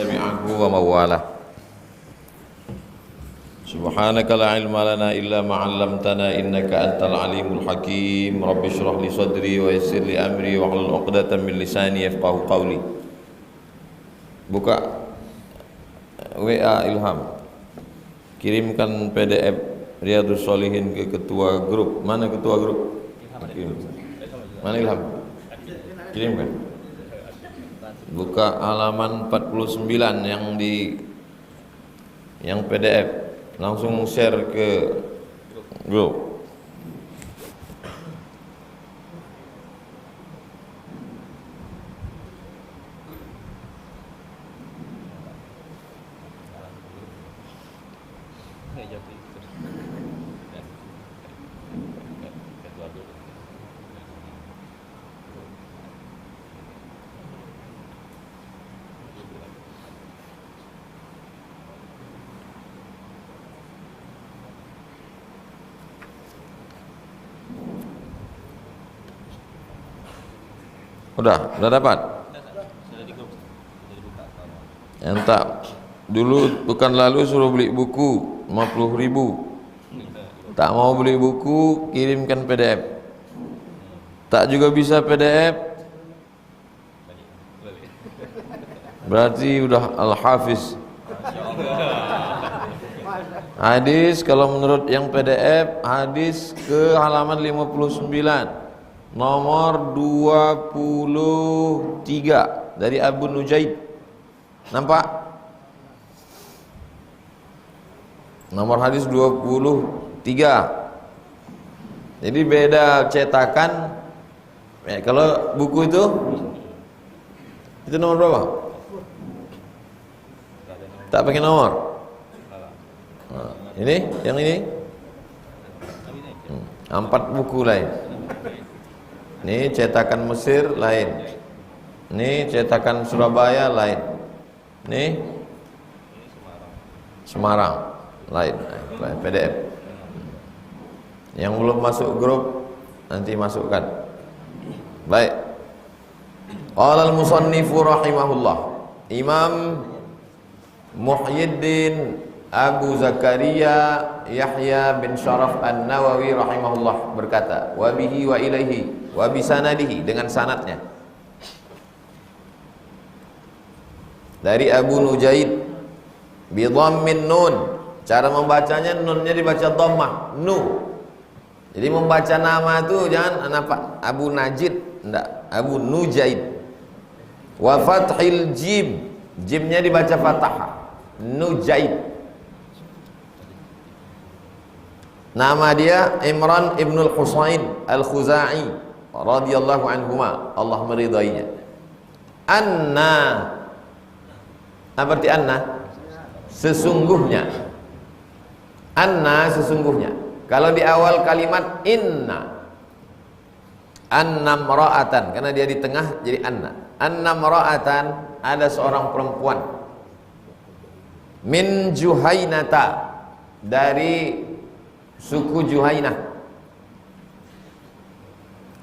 tabi'ahu wa mawalah. Subhanaka la ilma lana illa ma 'allamtana innaka antal alimul hakim. Rabbi shrah li sadri wa yassir li amri wa hlul 'uqdatam min lisani yafqahu qawli. Buka WA Ilham. Kirimkan PDF Riyadhus Shalihin ke ketua grup. Mana ketua grup? Mana Ilham? Kirimkan. Buka halaman 49 yang PDF. Langsung share ke grup. Udah dapat? Yang tak dulu pekan lalu suruh beli buku 50.000. Tak mau beli buku, kirimkan PDF. Tak juga bisa PDF. Berarti udah Al-Hafiz. Hadis kalau menurut yang PDF, hadis ke halaman 59. Nomor 23 dari Abu Nujaid. Nampak? Nomor hadis 23. Jadi beda cetakan. Kalau buku itu nomor berapa? Tak pakai nomor. Nah, ini, yang ini 4 buku lain. Ini cetakan Mesir lain. Ini cetakan Surabaya lain. Ini Semarang lain. PDF. Yang belum masuk grup nanti masukkan. Baik. Qala al-musannifu rahimahullah. Imam Muhyiddin Abu Zakaria Yahya bin Sharaf An-Nawawi rahimahullah berkata, wa bihi wa ilaihi wa bisanadihi, dengan sanadnya dari Abu Nujaid bi dhammin nun. Cara membacanya nunnya dibaca dhammah, nu. Jadi membaca nama itu jangan apa Abu Najid, enggak, Abu Nujaid. Wa fathil jim, jimnya dibaca fathah, Nujaid. Nama dia Imran ibnul Husain al-Khuzai radhiyallahu anhuma, Allah meridainya. Anna, apa arti anna? Sesungguhnya. Anna sesungguhnya. Kalau di awal kalimat inna, anna mra'atan, karena dia di tengah jadi anna. Anna mra'atan, ada seorang perempuan. Min Juhainata, dari suku Juhainah.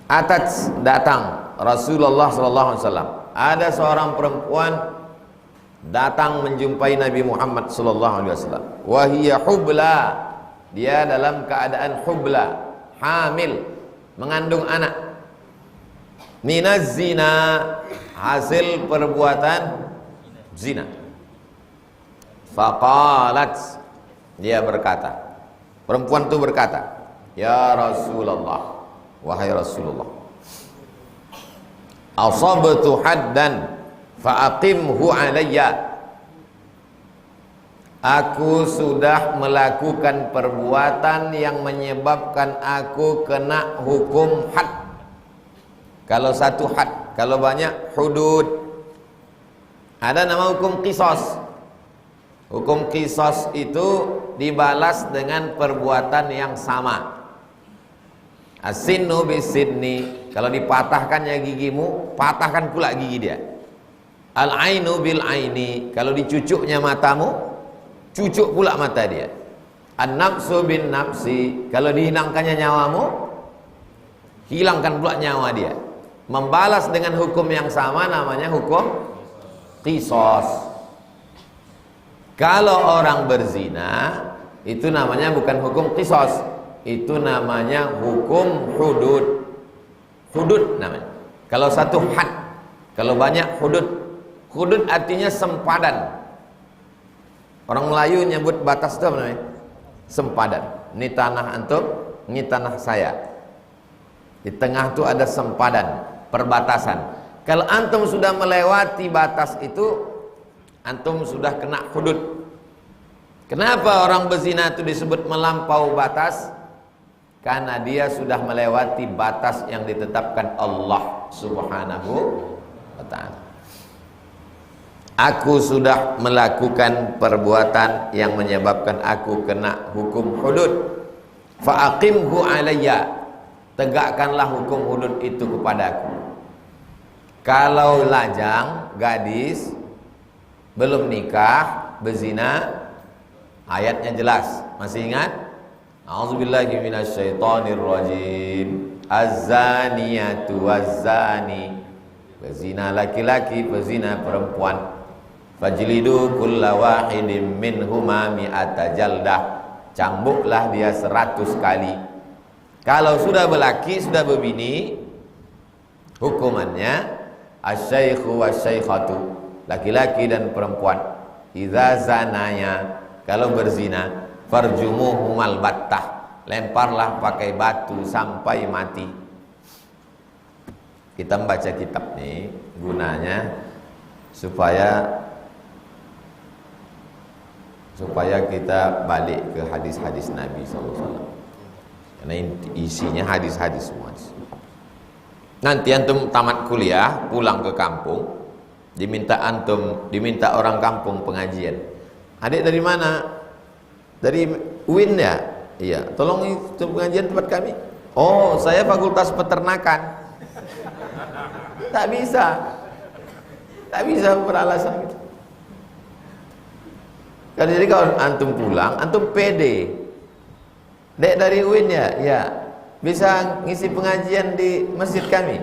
Atat, datang Rasulullah SAW. Ada seorang perempuan datang menjumpai Nabi Muhammad SAW. Wahiyya hubla, dia dalam keadaan hubla, hamil, mengandung anak. Minaz zina, hasil perbuatan zina. Faqalat, dia berkata, perempuan itu berkata, ya Rasulullah, wahai Rasulullah, asabtu haddan fa'aqimhu alayya. Aku sudah melakukan perbuatan yang menyebabkan aku kena hukum had. Kalau satu had, kalau banyak hudud. Ada nama hukum qisas. Hukum qisas itu dibalas dengan perbuatan yang sama. As-sinnu bis-sinni, kalau dipatahkannya gigimu, patahkan pula gigi dia. Al-ainu bil-aini, kalau dicucuknya matamu, cucuk pula mata dia. An-nafsu bin-nafsi, kalau dihilangkannya nyawamu, hilangkan pula nyawa dia. Membalas dengan hukum yang sama namanya hukum qisas. Kalau orang berzina, itu namanya bukan hukum qisas, itu namanya hukum hudud. Hudud namanya. Kalau satu had, kalau banyak hudud. Hudud artinya sempadan. Orang Melayu nyebut batas itu apa namanya? Sempadan. Ini tanah antum, ini tanah saya. Di tengah itu ada sempadan, perbatasan. Kalau antum sudah melewati batas itu, antum sudah kena hudud. Kenapa orang berzina itu disebut melampau batas? Karena dia sudah melewati batas yang ditetapkan Allah Subhanahu wa ta'ala. Aku sudah melakukan perbuatan yang menyebabkan aku kena hukum hudud. Fa'aqimhu alayya. Tegakkanlah hukum hudud itu kepadaku. Kalau lajang, gadis, belum nikah, berzina, ayatnya jelas. Masih ingat? A'udzubillahi minasyaitonirrajim. Az-zaniyatu waz-zani. Berzina laki-laki, berzina perempuan. Fajlidu kulla wahidin minhuma mi'ata jaldah. Cambuklah dia 100 kali. Kalau sudah berlaki, sudah berbini, hukumannya asy-syaikhu wasy-syaikhatu, laki-laki dan perempuan. Idza zanaya, kalau berzina, farjumuhumal battah, lemparlah pakai batu sampai mati. Kita membaca kitab nih gunanya supaya kita balik ke hadis-hadis Nabi SAW. Karena isinya hadis-hadis semua. Nanti antum tamat kuliah, pulang ke kampung, diminta orang kampung pengajian. Adik dari mana? Dari UIN ya? Iya. Tolong itu pengajian tempat kami. Oh, saya fakultas peternakan. Tak bisa beralasan gitu. Jadi kalau antum pulang, antum pede. Dek dari UIN ya? Ya. Bisa ngisi pengajian di masjid kami?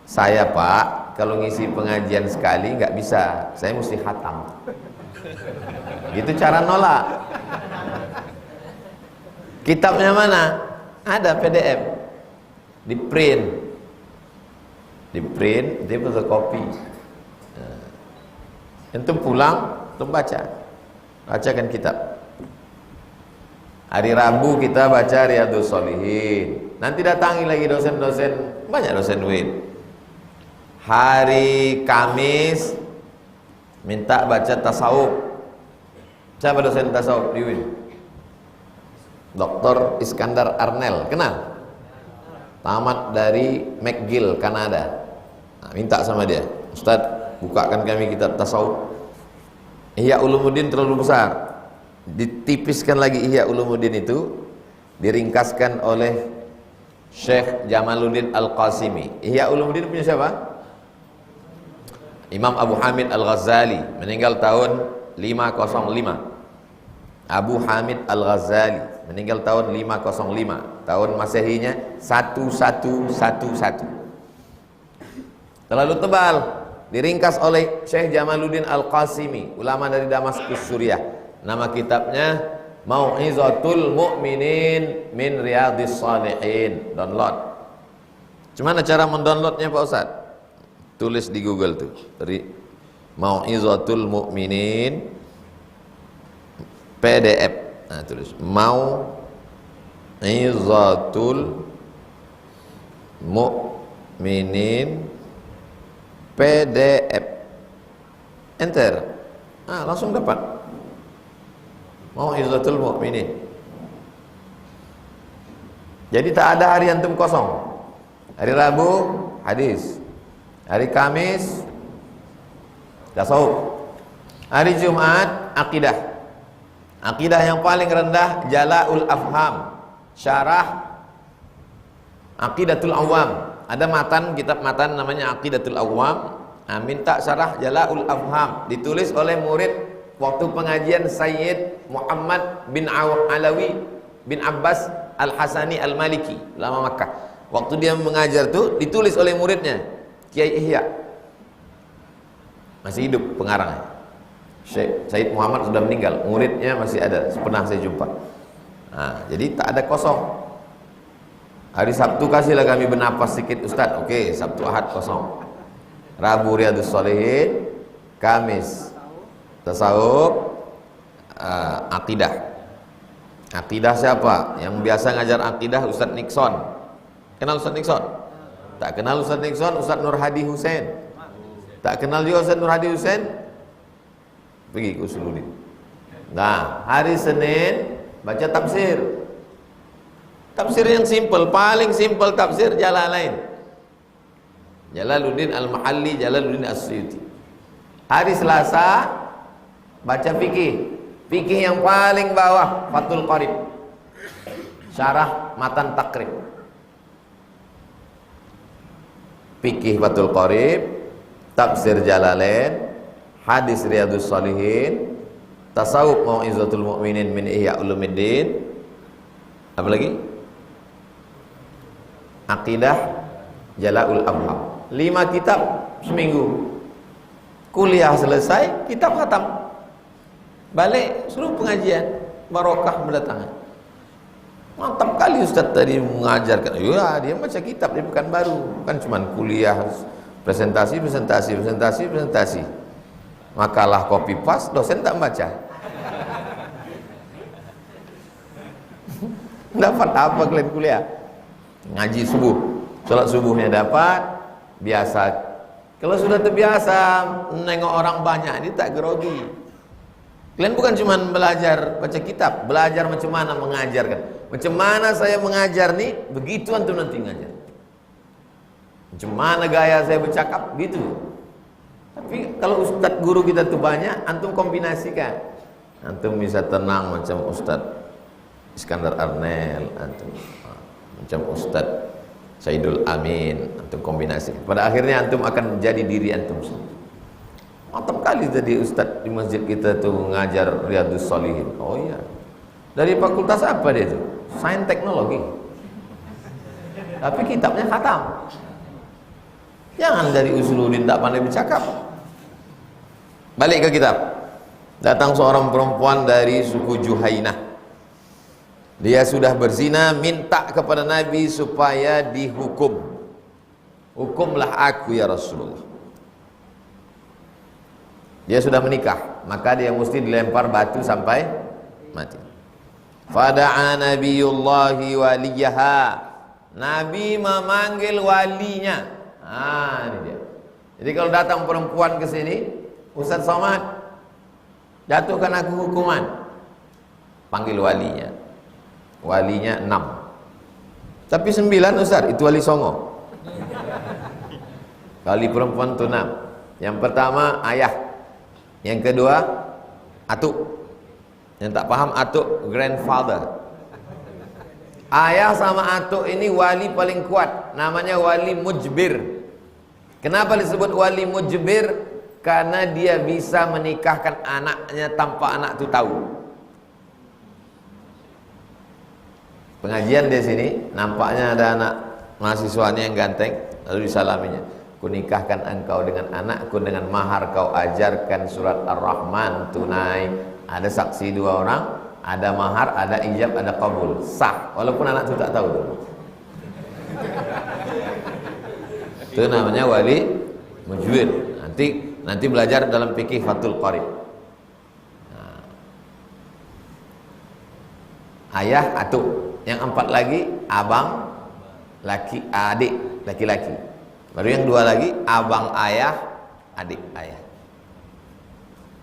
Saya Pak, kalau ngisi pengajian sekali nggak bisa. Saya mesti khatam. Gitu cara nolak. Kitabnya mana? Ada PDF. Di print, dia fotokopi. Antum pulang, antum bacakan kitab. Hari Rabu kita baca Riyadhus Shalihin. Nanti datangi lagi dosen-dosen, banyak dosen UIN. Hari Kamis minta baca tasawuf. Siapa dosen tasawuf di UIN? Dr. Iskandar Arnel, kenal? Tamat dari McGill, Kanada. Nah, minta sama dia, Ustaz, bukakan kami kitab tasawuf. Ihya Ulumuddin terlalu besar. Ditipiskan lagi Ihya Ulumuddin itu, diringkaskan oleh Syekh Jamaluddin Al-Qasimi. Ihya Ulumuddin punya siapa? Imam Abu Hamid Al-Ghazali, meninggal tahun 505. Abu Hamid Al-Ghazali meninggal tahun 505. Tahun Masehinya 1111. Terlalu tebal, diringkas oleh Syekh Jamaluddin Al-Qasimi, ulama dari Damaskus, Suriah. Nama kitabnya Mau'izatul Mu'minin min Riyadhis Shalihin. Download. Gimana cara mendownloadnya Pak Ustaz? Tulis di Google tuh. Dari Mau'izatul Mu'minin PDF. Nah, tulis Mau'izatul Mu'minin PDF. Enter. Ah, langsung dapat. Mau'izatul Mu'minin. Jadi tak ada hari antum kosong. Hari Rabu hadis, hari Kamis tasawuf, hari Jumat akidah. Akidah yang paling rendah Jala'ul Afham, syarah Aqidatul Awam. Ada matan, kitab matan namanya Aqidatul Awam. Nah, minta syarah Jala'ul Afham, ditulis oleh murid waktu pengajian Sayyid Muhammad bin Alawi bin Abbas Al-Hasani Al-Maliki, ulama Makkah. Waktu dia mengajar tuh ditulis oleh muridnya Kiai Ihya. Masih hidup pengarangnya. Syekh Said Muhammad sudah meninggal, muridnya masih ada, pernah saya jumpa. Nah, jadi tak ada kosong. Hari Sabtu kasihlah kami bernapas sedikit Ustaz. Oke, Sabtu Ahad kosong. Rabu Riyadhus Shalihin, Kamis tasawuf, akidah. Akidah siapa? Yang biasa ngajar akidah Ustaz Nixon. Kenal Ustaz Nixon? Tak kenal Ustaz Nixon, Ustaz Nur Hadi Hussein. Tak kenal juga Ustaz Nur Hadi Hussein? Pergi ke Usuluddin. Nah, hari Senin baca tafsir. Tafsir yang simple, paling simple tafsir Jalalain. Jalaluddin Al-Mahalli, Jalaluddin As-Suyuti. Hari Selasa baca fikih. Fikih yang paling bawah Fathul Qarib. Syarah Matan Takrib. Fikih Fathul Qarib, tafsir Jalalain, hadis Riyadhus Shalihin, tasawuf Mau'izatul Mu'minin min Ihya Ulumuddin. Apa lagi? Aqidah Jala'ul Afham. 5 kitab seminggu. Kuliah selesai, kitab khatam. Balik suruh pengajian, barokah berdatangan. Mantap kali Ustaz tadi mengajarkan. Ya, dia baca kitab, dia bukan baru, bukan cuman kuliah, presentasi. Makalah copy paste, dosen tak baca. Dapat apa kalian kuliah? Ngaji subuh, sholat subuhnya dapat, biasa. Kalau sudah terbiasa nengok orang banyak, ini tak grogi. Kalian bukan cuma belajar baca kitab, belajar macam mana mengajarkan. Macam mana saya mengajar nih, begitu antum nanti ngajar. Macam mana gaya saya bercakap, gitu. Tapi kalau ustaz guru kita tuh banyak, antum kombinasikan. Antum bisa tenang macam Ustaz Iskandar Arnel, antum macam Ustaz Saidul Amin, antum kombinasi. Pada akhirnya antum akan menjadi diri antum sendiri. Mantap kali tadi Ustaz di masjid kita tuh ngajar Riyadhus Shalihin. Oh iya. Dari fakultas apa dia tuh? Sains Teknologi. Tapi kitabnya khatam. Jangan dari Usuluddin tak pandai bercakap. Balik ke kitab. Datang seorang perempuan dari suku Juhainah. Dia sudah berzina, minta kepada Nabi supaya dihukum. Hukumlah aku ya Rasulullah. Dia sudah menikah, maka dia mesti dilempar batu sampai mati. Fada'a nabiyullahi waliyaha. Nabi memanggil walinya. Ini dia. Jadi kalau datang perempuan ke sini, Ustaz Somad, jatuhkan aku hukuman. Panggil walinya. Walinya 6. Tapi 9 Ustaz, itu wali songo. Wali perempuan itu 6. Yang pertama ayah. Yang kedua atuk. Yang tak paham atuk, grandfather. Ayah sama atuk ini wali paling kuat, namanya wali mujbir. Kenapa disebut wali mujbir? Karena dia bisa menikahkan anaknya tanpa anak itu tahu. Pengajian di sini nampaknya ada anak mahasiswanya yang ganteng, lalu disalaminya. Ku nikahkan engkau dengan anakku dengan mahar kau ajarkan surat Ar-Rahman tunai. Ada saksi 2 orang, ada mahar, ada ijab, ada qabul. Sah, walaupun anak itu tak tahu. Itu namanya wali mujwir. Nanti belajar dalam fikih Fathul Qarib. Nah. Ayah atuk, yang 4 lagi abang, laki adik, laki-laki. Baru yang 2 lagi abang ayah, adik ayah.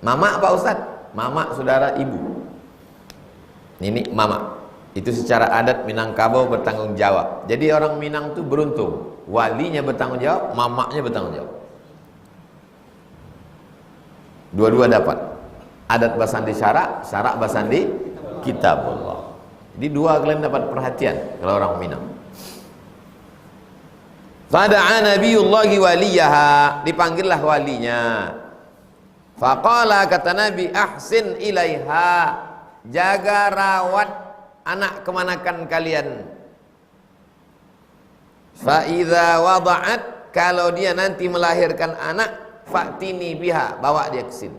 Mama Pak Ustaz, mama saudara ibu. Ini mama. Itu secara adat Minangkabau bertanggung jawab. Jadi orang Minang itu beruntung, walinya bertanggung jawab, mamanya bertanggung jawab. Dua-dua dapat. Adat basandi syarak, syarak basandi kitabullah. Jadi 2 kalian dapat perhatian kalau orang Minang. Fada'a nabiyullahi waliyaha, dipanggillah walinya. Faqala, kata Nabi, ahsin ilaiha, jaga rawat anak kemanakan kalian. Fa idza wada'at, kalau dia nanti melahirkan anak, fa'tini biha, bawa dia ke sini.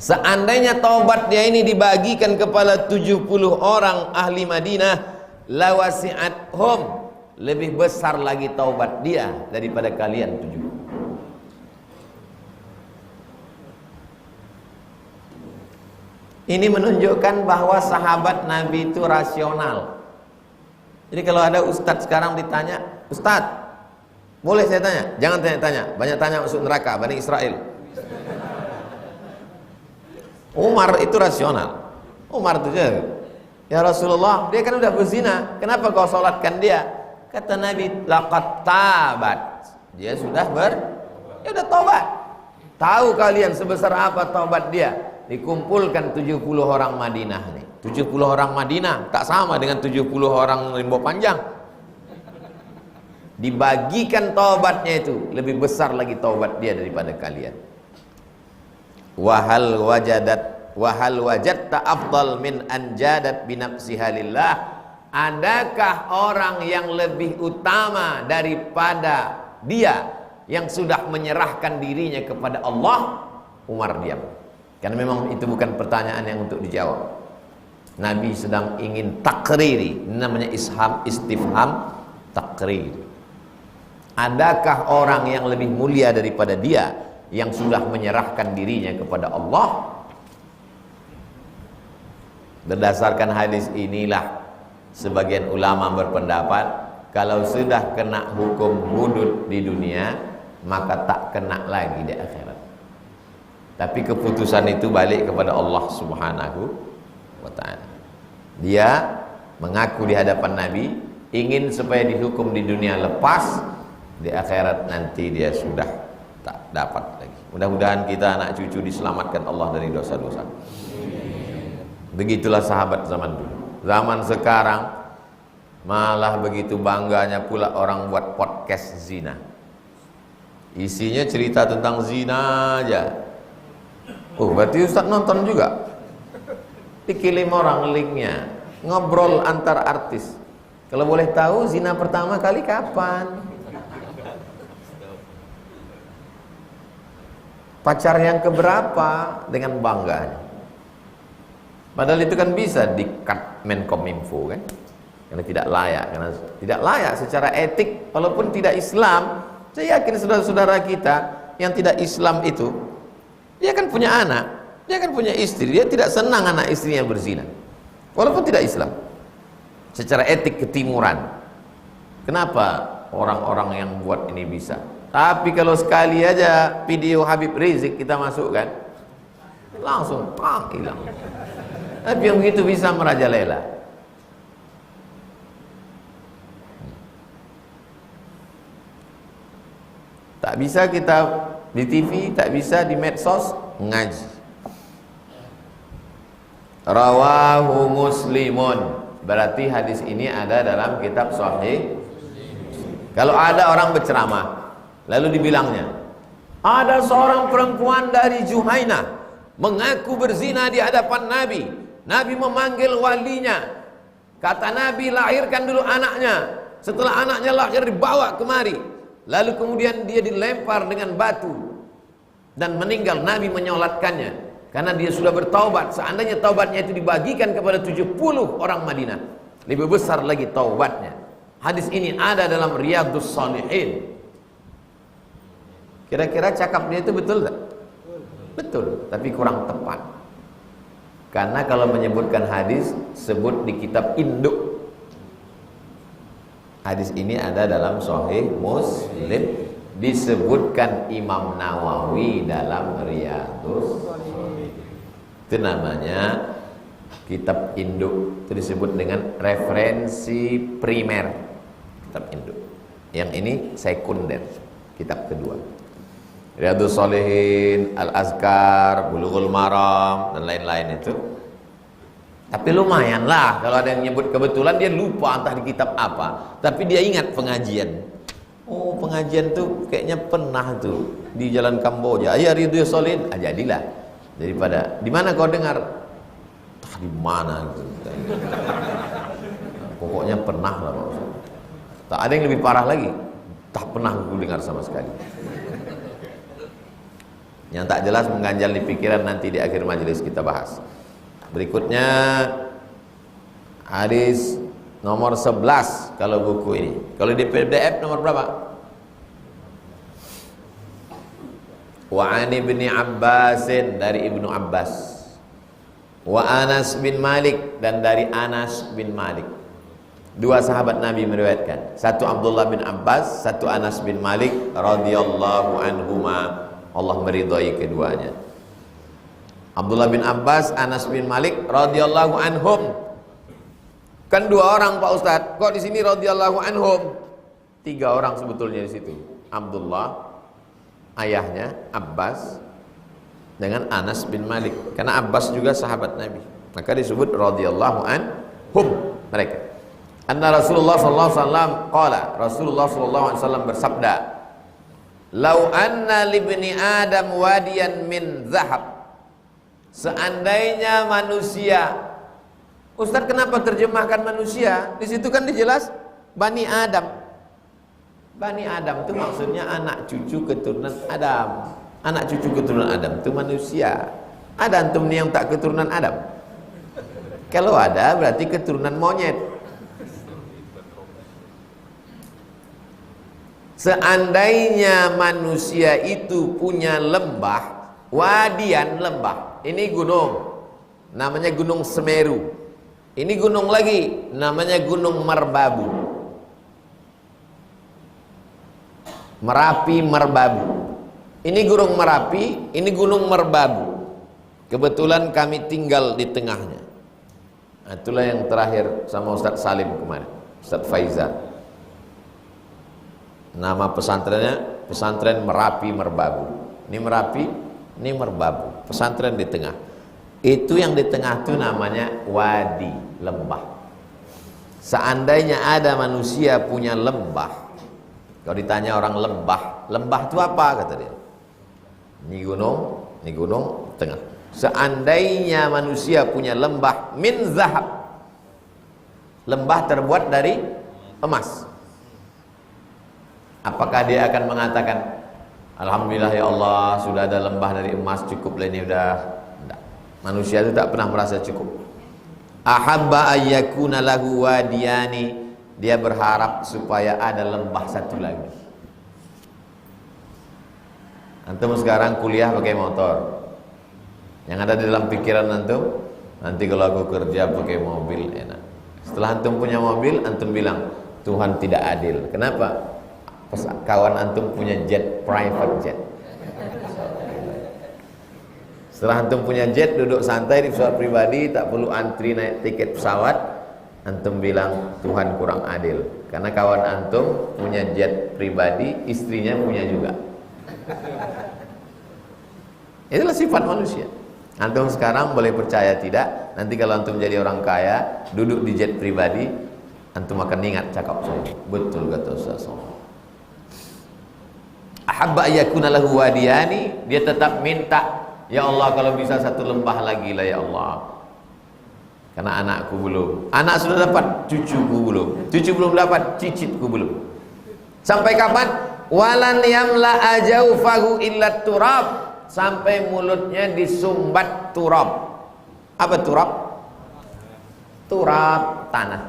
Seandainya taubat dia ini dibagikan kepada 70 orang ahli Madinah, lawasi'athum, lebih besar lagi taubat dia daripada kalian 70. Ini menunjukkan bahwa sahabat Nabi itu rasional. Jadi kalau ada ustadz sekarang ditanya, "Ustadz, boleh saya tanya?" Jangan tanya-tanya, banyak tanya masuk neraka, Bani Israel. Umar itu rasional. Umar itu juga, "Ya Rasulullah, dia kan udah berzina, kenapa kau sholatkan dia?" Kata Nabi, "Laqad tabat." Dia sudah ya udah taubat. Tahu kalian sebesar apa taubat dia? Dikumpulkan 70 orang Madinah nih. 70 orang Madinah tak sama dengan 70 orang Rimbo Panjang. Dibagikan taubatnya itu, lebih besar lagi taubat dia daripada kalian. Wahal wajadta afdal min anjadat binafsiha lillah. Adakah orang yang lebih utama daripada dia yang sudah menyerahkan dirinya kepada Allah? Umar diam. Karena memang itu bukan pertanyaan yang untuk dijawab. Nabi sedang ingin takriri, namanya istifham takrir. Adakah orang yang lebih mulia daripada dia yang sudah menyerahkan dirinya kepada Allah? Berdasarkan hadis inilah sebagian ulama berpendapat kalau sudah kena hukum hudud di dunia maka tak kena lagi di akhirat. Tapi keputusan itu balik kepada Allah Subhanahu wa ta'ala. Dia mengaku di hadapan Nabi ingin supaya dihukum di dunia lepas, di akhirat nanti dia sudah tak dapat lagi. Mudah-mudahan kita anak cucu diselamatkan Allah dari dosa-dosa. Begitulah sahabat zaman dulu. Zaman sekarang malah begitu bangganya pula orang buat podcast zina. Isinya cerita tentang zina aja. Oh, berarti Ustaz nonton juga. Dikirim orang linknya, ngobrol antar artis. Kalau boleh tahu zina pertama kali kapan? Pacar yang keberapa? Dengan bangganya. Padahal itu kan bisa di-cut Menkominfo kan? Karena tidak layak, karena tidak layak secara etik. Walaupun tidak Islam, saya yakin saudara-saudara kita yang tidak Islam itu, dia kan punya anak, dia kan punya istri, dia tidak senang anak istrinya berzina. Walaupun tidak Islam. Secara etik ketimuran. Kenapa orang-orang yang buat ini bisa? Tapi kalau sekali aja video Habib Rizik kita masukkan, langsung hilang. Tapi yang begitu bisa merajalela. Tak bisa kita di TV, tak bisa di medsos ngaji. Rawahu Muslimun. Berarti hadis ini ada dalam kitab Sahih. Kalau ada orang berceramah, lalu dibilangnya, ada seorang perempuan dari Juhainah mengaku berzina di hadapan Nabi. Nabi memanggil walinya. Kata Nabi, lahirkan dulu anaknya. Setelah anaknya lahir dibawa kemari. Lalu kemudian dia dilempar dengan batu dan meninggal. Nabi menyolatkannya karena dia sudah bertaubat. Seandainya taubatnya itu dibagikan kepada 70 orang Madinah, lebih besar lagi taubatnya. Hadis ini ada dalam Riyadhus Shalihin. Kira-kira cakap dia itu betul tak? Betul, tapi kurang tepat. Karena kalau menyebutkan hadis, sebut di kitab induk. Hadis ini ada dalam Sahih Muslim, disebutkan Imam Nawawi dalam Riyadhus. Itu namanya kitab induk. Itu disebut dengan referensi primer, kitab induk. Yang ini sekunder, kitab kedua. Riyadhus Shalihin, Al-Azkar, Bulughul Maram, dan lain-lain itu. Tapi lumayan lah kalau ada yang nyebut kebetulan dia lupa entah di kitab apa, tapi dia ingat pengajian. Oh, pengajian tuh kayaknya pernah tuh di Jalan Kamboja. Ya Riyadhus Shalihin, jadilah. Daripada di mana kau dengar? Di mana gitu. Pokoknya pernah lah Pak. Tak ada yang lebih parah lagi. Tak pernah aku dengar sama sekali. Yang tak jelas mengganjal di pikiran, nanti di akhir majelis kita bahas. Berikutnya hadis nomor 11 kalau buku ini. Kalau di PDF nomor berapa? Wa an ibni Abbasin, dari Ibnu Abbas. Wa Anas bin Malik, dan dari Anas bin Malik. Dua sahabat Nabi meriwayatkan. Satu Abdullah bin Abbas, satu Anas bin Malik radhiyallahu anhuma. Allah meridhai keduanya. Abdullah bin Abbas, Anas bin Malik radhiyallahu anhum. Kan dua orang Pak Ustadz, kok di sini radhiyallahu anhum? Tiga orang sebetulnya di situ. Abdullah, ayahnya Abbas, dengan Anas bin Malik. Karena Abbas juga sahabat Nabi, maka disebut radhiyallahu anhum mereka. Anna Rasulullah sallallahu alaihi wasallam qala, Rasulullah sallallahu alaihi wasallam bersabda, "Lau anna libni Adam wadiyan min zahab." Seandainya manusia, Ustaz kenapa terjemahkan manusia? Di situ kan dijelas Bani Adam. Bani Adam itu maksudnya anak cucu keturunan Adam. Anak cucu keturunan Adam itu manusia. Ada antum nih yang tak keturunan Adam? Kalau ada berarti keturunan monyet. Seandainya manusia itu punya lembah, wadian lembah. Ini gunung, namanya Gunung Semeru. Ini gunung lagi, namanya Gunung Merbabu. Merapi Merbabu. Ini Gunung Merapi, ini Gunung Merbabu. Kebetulan kami tinggal di tengahnya. Nah, itulah yang terakhir sama Ustadz Salim kemarin, Ustadz Faizal. Nama pesantrennya Pesantren Merapi Merbabu. Ini Merapi, ini Merbabu. Pesantren di tengah. Itu yang di tengah itu namanya wadi, lembah. Seandainya ada manusia punya lembah, kalau ditanya orang lembah, lembah itu apa kata dia? Ini gunung tengah. Seandainya manusia punya lembah min zahab, lembah terbuat dari emas, apakah dia akan mengatakan, alhamdulillah ya Allah sudah ada lembah dari emas, cukup lah ini udah? Tidak. Manusia itu tak pernah merasa cukup. Ahabba ayyakuna lahu wadiyani, dia berharap supaya ada lembah satu lagi. Antum sekarang kuliah pakai motor, yang ada di dalam pikiran antum, nanti kalau aku kerja pakai mobil enak. Setelah antum punya mobil, antum bilang Tuhan tidak adil. Kenapa? Kawan antum punya jet, private jet. Setelah antum punya jet, duduk santai di pesawat pribadi, tak perlu antri naik tiket pesawat, antum bilang Tuhan kurang adil. Karena kawan antum punya jet pribadi, istrinya punya juga. Itulah sifat manusia. Antum sekarang boleh percaya tidak, nanti kalau antum jadi orang kaya, duduk di jet pribadi, antum akan ingat cakap saya. Betul kata Ustaz. Ahabba ayyakuna lahu wadiyani, dia tetap minta, ya Allah kalau bisa satu lembah lagi lah ya Allah. Karena anakku belum. Anak sudah dapat, cucuku belum. Cucu belum dapat, cicitku belum. Sampai kapan? Walan yamla ajaufahu illa turab, sampai mulutnya disumbat turab. Apa turab? Turab, tanah.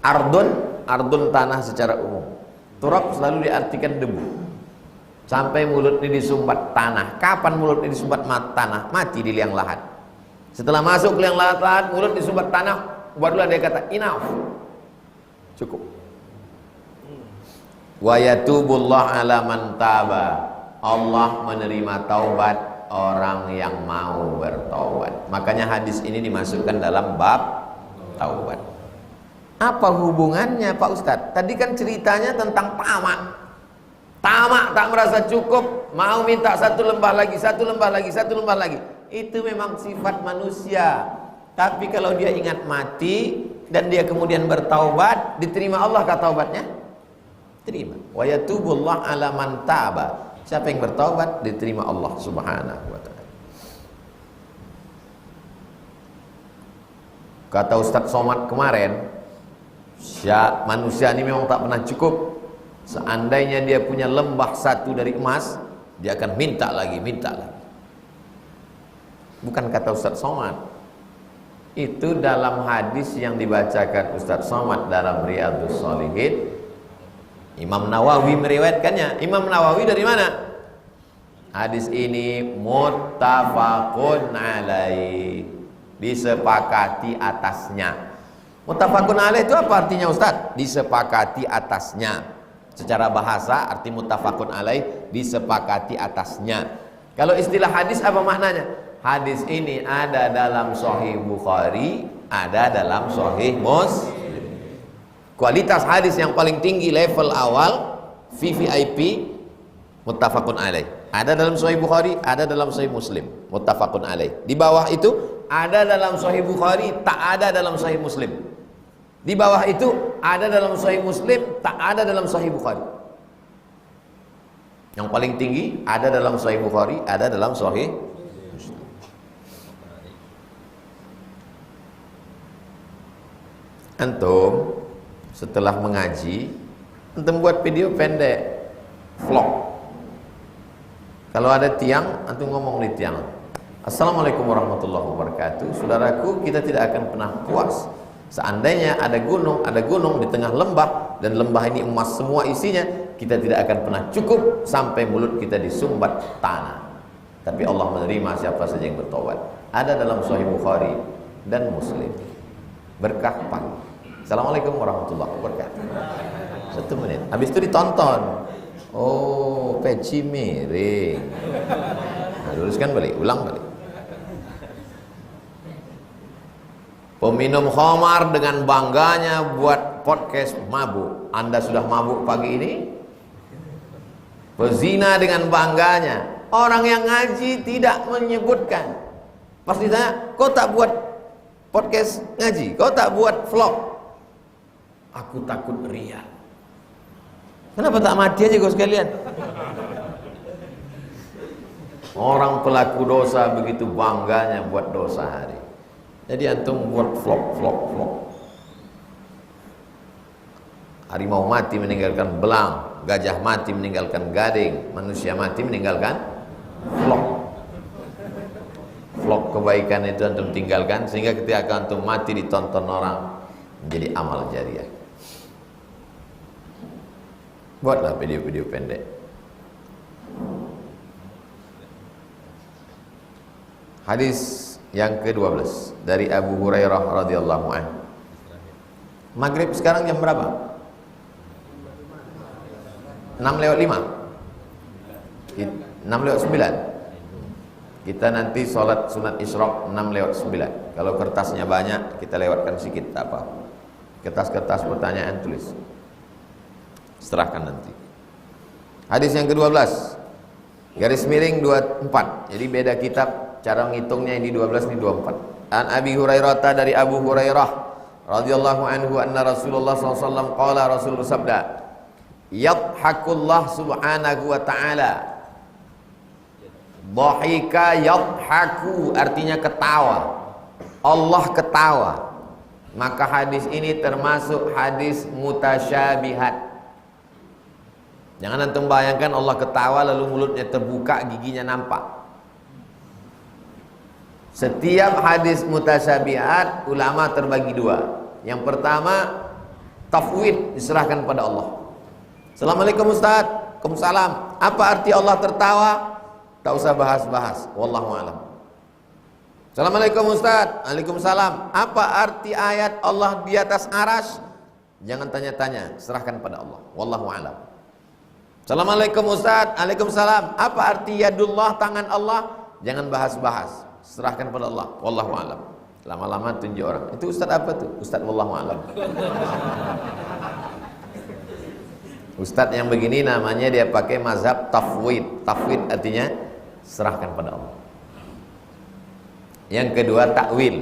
Ardun tanah secara umum. Turab selalu diartikan debu. Sampai mulut ini disumbat tanah. Kapan mulut ini disumbat tanah? Mati di liang lahat. Setelah masuk ke liang lahat, mulut disumbat tanah, barulah dia kata enough, cukup. Wa yatubullah ala man taba, Allah menerima taubat orang yang mau bertaubat. Makanya hadis ini dimasukkan dalam bab taubat. Apa hubungannya Pak Ustadz? Tadi kan ceritanya tentang tamak. Tamak tak merasa cukup, mau minta satu lembah lagi, satu lembah lagi, satu lembah lagi. Itu memang sifat manusia. Tapi kalau dia ingat mati dan dia kemudian bertaubat, diterima Allah kah taubatnya? Terima. Wa yatubullah ala man taba. Siapa yang bertaubat diterima Allah Subhanahu wa taala. Kata Ustaz Somad kemarin, manusia ini memang tak pernah cukup. Seandainya dia punya lembah satu dari emas, Dia akan minta lagi, minta lagi. Bukan kata Ustaz Somad. Itu dalam hadis yang dibacakan Ustaz Somad dalam Riyadhus Shalihin. Imam Nawawi meriwayatkannya. Imam Nawawi dari mana? Hadis ini muttafaqun alaih, disepakati atasnya. Muttafaqun alaih itu apa artinya Ustaz? Disepakati atasnya. Secara bahasa arti muttafaqun alaih disepakati atasnya. Kalau istilah hadis apa maknanya? Hadis ini ada dalam Sahih Bukhari, ada dalam Sahih Muslim. Kualitas hadis yang paling tinggi level awal VVIP muttafaqun alaih. Ada dalam Sahih Bukhari, ada dalam Sahih Muslim, muttafaqun alaih. Di bawah itu ada dalam Sahih Bukhari, tak ada dalam Sahih Muslim. Di bawah itu ada dalam Sahih Muslim, tak ada dalam Sahih Bukhari. Yang paling tinggi ada dalam Sahih Bukhari, ada dalam Sahih Muslim. Antum setelah mengaji, antum buat video pendek, vlog. Kalau ada tiang, antum ngomong di tiang. Assalamualaikum warahmatullahi wabarakatuh. Saudaraku, kita tidak akan pernah puas seandainya ada gunung di tengah lembah, dan lembah ini emas semua isinya, kita tidak akan pernah cukup sampai mulut kita disumbat tanah. Tapi Allah menerima siapa saja yang bertobat. Ada dalam Sahih Bukhari dan Muslim. Berkah pagi. Assalamualaikum warahmatullahi wabarakatuh. 1 menit. Habis itu ditonton. Oh, peci miring. Nah, luruskan balik, ulang balik. Peminum khamar dengan bangganya buat podcast mabuk. Anda sudah mabuk pagi ini? Pezina dengan bangganya. Orang yang ngaji tidak menyebutkan. Pas ditanya, kau tak buat podcast ngaji? Kau tak buat vlog? Aku takut riya. Kenapa tak mati aja kau sekalian? Orang pelaku dosa begitu bangganya buat dosa hari. Jadi antum buat vlog. Harimau mati meninggalkan belang, gajah mati meninggalkan gading, manusia mati meninggalkan vlog. Vlog kebaikan itu antum tinggalkan, sehingga ketika antum mati ditonton orang, menjadi amal jariah. Buatlah video-video pendek. Hadis yang ke-12 dari Abu Hurairah radhiyallahu anhu. Maghrib sekarang jam berapa? 6:05. 6:09. Kita nanti sholat sunat Isyraq 6:09. Kalau kertasnya banyak, kita lewatkan sedikit, tak apa. Kertas-kertas pertanyaan tulis. Serahkan nanti. Hadis yang ke-12 garis miring 24. Jadi beda kitab, cara menghitungnya ini 12, ini 24. An Abi Hurairah, dari Abu Hurairah radhiyallahu anhu anna Rasulullah sallallahu alaihi wasallam qala, Rasulullah sabda, yadhakullah subhanahu wa ta'ala. Dhahika yadhaku artinya ketawa. Allah ketawa. Maka hadis ini termasuk hadis mutasyabihat. Jangan antum bayangkan Allah ketawa lalu mulutnya terbuka, giginya nampak. Setiap hadis mutasyabihat ulama terbagi dua. Yang pertama, tafwid, diserahkan pada Allah. Assalamualaikum Ustaz. Waalaikumsalam. Apa arti Allah tertawa? Tak usah bahas-bahas. Wallahu a'lam. Assalamualaikum Ustaz. Waalaikumsalam. Apa arti ayat Allah di atas arsy? Jangan tanya-tanya, serahkan pada Allah. Wallahu a'lam. Assalamualaikum Ustaz. Waalaikumsalam. Apa arti yadullah, tangan Allah? Jangan bahas-bahas, serahkan pada Allah. Wallahu a'lam. Lama-lama tunjuk orang, itu Ustaz apa tuh? Ustaz wallahu a'lam. Ustaz yang begini namanya dia pakai mazhab tafwid. Tafwid artinya serahkan pada Allah. Yang kedua takwil.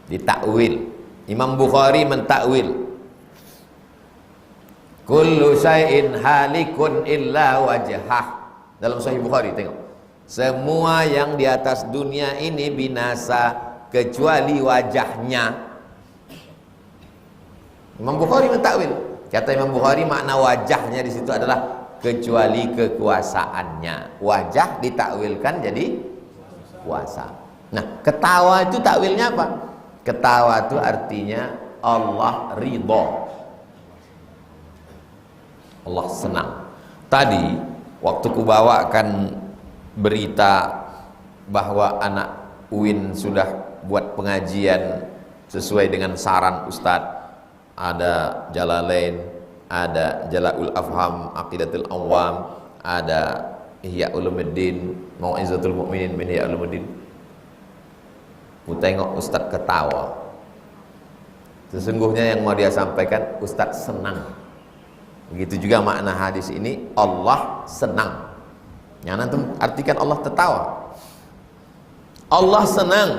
Ditakwil. Imam Bukhari mentakwil. Kullu syai'in halikun illa wajhah. Dalam Sahih Bukhari tengok. Semua yang di atas dunia ini binasa kecuali wajahnya. Imam Bukhari mentakwil. Kata Imam Bukhari, makna wajahnya di situ adalah kecuali kekuasaannya. Wajah ditakwilkan jadi kuasa. Nah, ketawa itu takwilnya apa? Ketawa itu artinya Allah ridho, Allah senang. Tadi waktu ku bawakan berita bahwa anak UIN sudah buat pengajian sesuai dengan saran Ustadz, ada Jalalain, ada Jala'ul Afham, Aqidatul Awam, ada Ihya Ulumuddin, Mau'izatul Mu'minin min Ihya Ulumuddin. Ku tengok Ustadz ketawa. Sesungguhnya yang mau dia sampaikan, Ustadz senang. Begitu juga makna hadis ini, Allah senang. Yang nanti artikan Allah tertawa. Allah senang.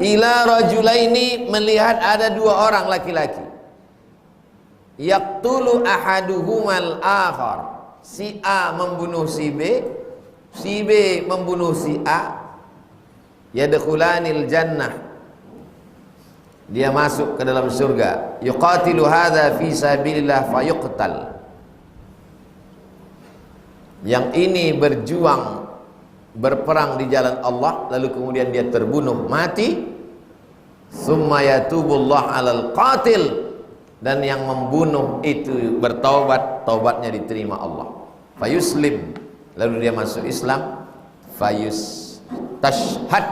Ila rajulaini, melihat ada dua orang laki-laki. Yaqtulu ahaduhumal akhar. Si A membunuh si B membunuh si A. Yadkhulanil jannah, dia masuk ke dalam surga. Yuqatilu hadza fi sabilillah fayuqtal. Yang ini berjuang berperang di jalan Allah, lalu kemudian dia terbunuh mati. Summa yatubullah 'alal qatil, dan yang membunuh itu bertaubat, taubatnya diterima Allah. Fayuslim, lalu dia masuk Islam. Tashhad,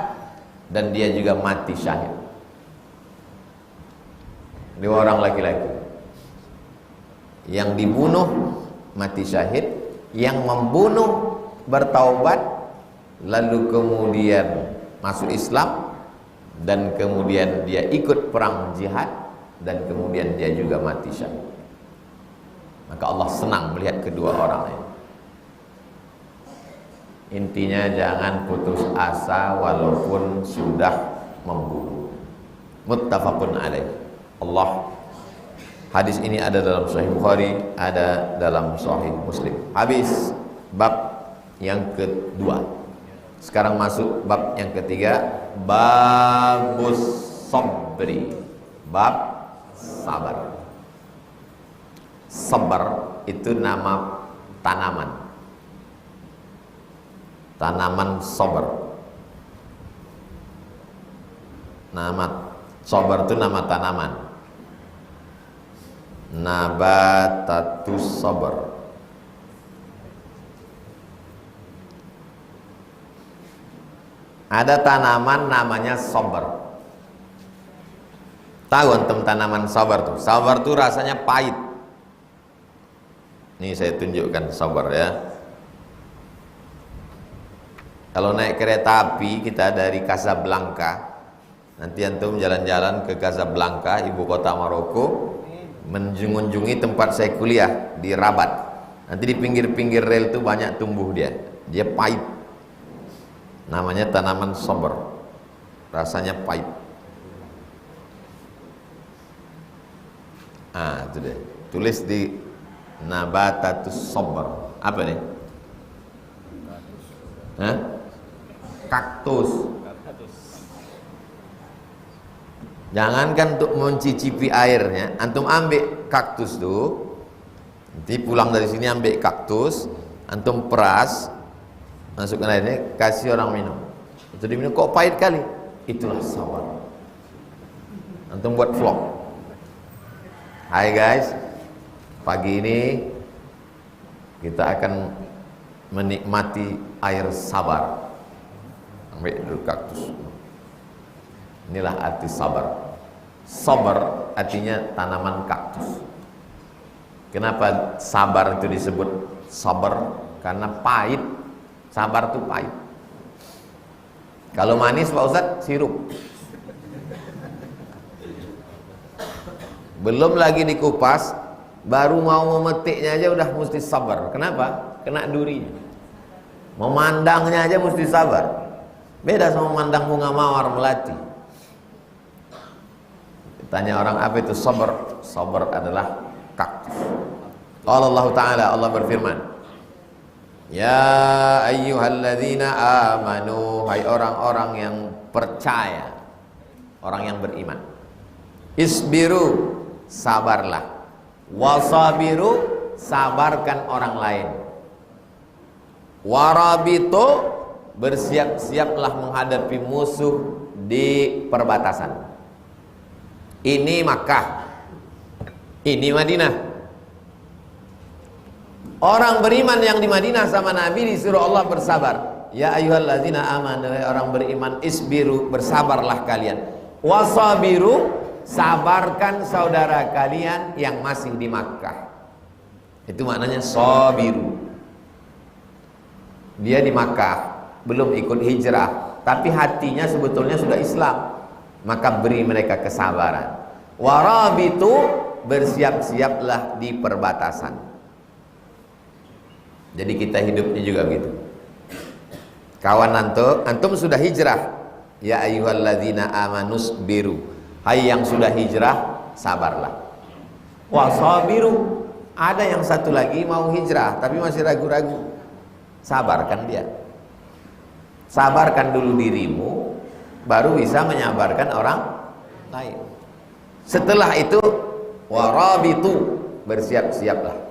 dan dia juga mati syahid. Dua orang laki-laki, yang dibunuh mati syahid, yang membunuh bertaubat, lalu kemudian masuk Islam, dan kemudian dia ikut perang jihad, dan kemudian dia juga mati syahid. Maka Allah senang melihat kedua orang ini. Intinya jangan putus asa walaupun sudah membunuh. Muttafaqun alaih. Allah, hadis ini ada dalam Sahih Bukhari, ada dalam Sahih Muslim. Habis bab yang kedua. Sekarang masuk bab yang ketiga, babus sabri. Bab sabar. Sabar itu nama tanaman. Tanaman sabar. Nama sabar itu nama tanaman. Nabatatus sabar. Ada tanaman namanya sabar. Tahu antum tanaman sabar tuh? Sabar tuh rasanya pahit. Nih saya tunjukkan sabar ya. Kalau naik kereta api kita dari Casablanca, nanti antum jalan-jalan ke Casablanca, ibu kota Maroko, mengunjungi tempat saya kuliah di Rabat. Nanti di pinggir-pinggir rel itu banyak tumbuh dia pahit. Namanya tanaman sabar, rasanya pahit. Ah, itu deh. Tulis di Nabatatus sabar. Apa nih? Hah? Kaktus. Jangankan untuk mencicipi airnya, antum ambil kaktus tuh, nanti pulang dari sini ambil kaktus, antum peras, masukkan airnya, kasih orang minum. Itu diminum, kok pahit kali? Itulah sabar. Antum buat vlog. Hai guys, pagi ini kita akan menikmati air sabar. Ambil dulu kaktus. Inilah arti sabar. Sabar artinya tanaman kaktus. Kenapa sabar itu disebut sabar? Karena pahit. Sabar itu pahit. Kalau manis Pak Ustadz, sirup. Belum lagi dikupas, baru mau memetiknya aja udah mesti sabar. Kenapa? Kena durinya. Memandangnya aja mesti sabar. Beda sama memandang bunga mawar melati. Tanya orang apa itu sabar? Sabar adalah kaktus. Allah Ta'ala, Allah berfirman, ya ayyuhalladzina amanu, hai orang-orang yang percaya, orang yang beriman, isbiru, sabarlah, wasabiru, sabarkan orang lain. Warabitu, bersiap-siaplah menghadapi musuh di perbatasan. Ini Makkah, ini Madinah. Orang beriman yang di Madinah sama Nabi disuruh Allah bersabar. Ya ayyuhallazina amanu, orang beriman, isbiru, bersabarlah kalian. Wasabiru, sabarkan saudara kalian yang masih di Makkah. Itu maknanya sabiru. Dia di Makkah, belum ikut hijrah, tapi hatinya sebetulnya sudah Islam. Maka beri mereka kesabaran. Warabitu, bersiap-siaplah di perbatasan. Jadi kita hidupnya juga gitu. Kawan antum sudah hijrah. Ya ayyuhalladzina amanus biru. Hai yang sudah hijrah, sabarlah. Wasabiru, ada yang satu lagi mau hijrah tapi masih ragu-ragu. Sabarkan dia. Sabarkan dulu dirimu, baru bisa menyabarkan orang lain. Setelah itu warabitu, bersiap-siaplah.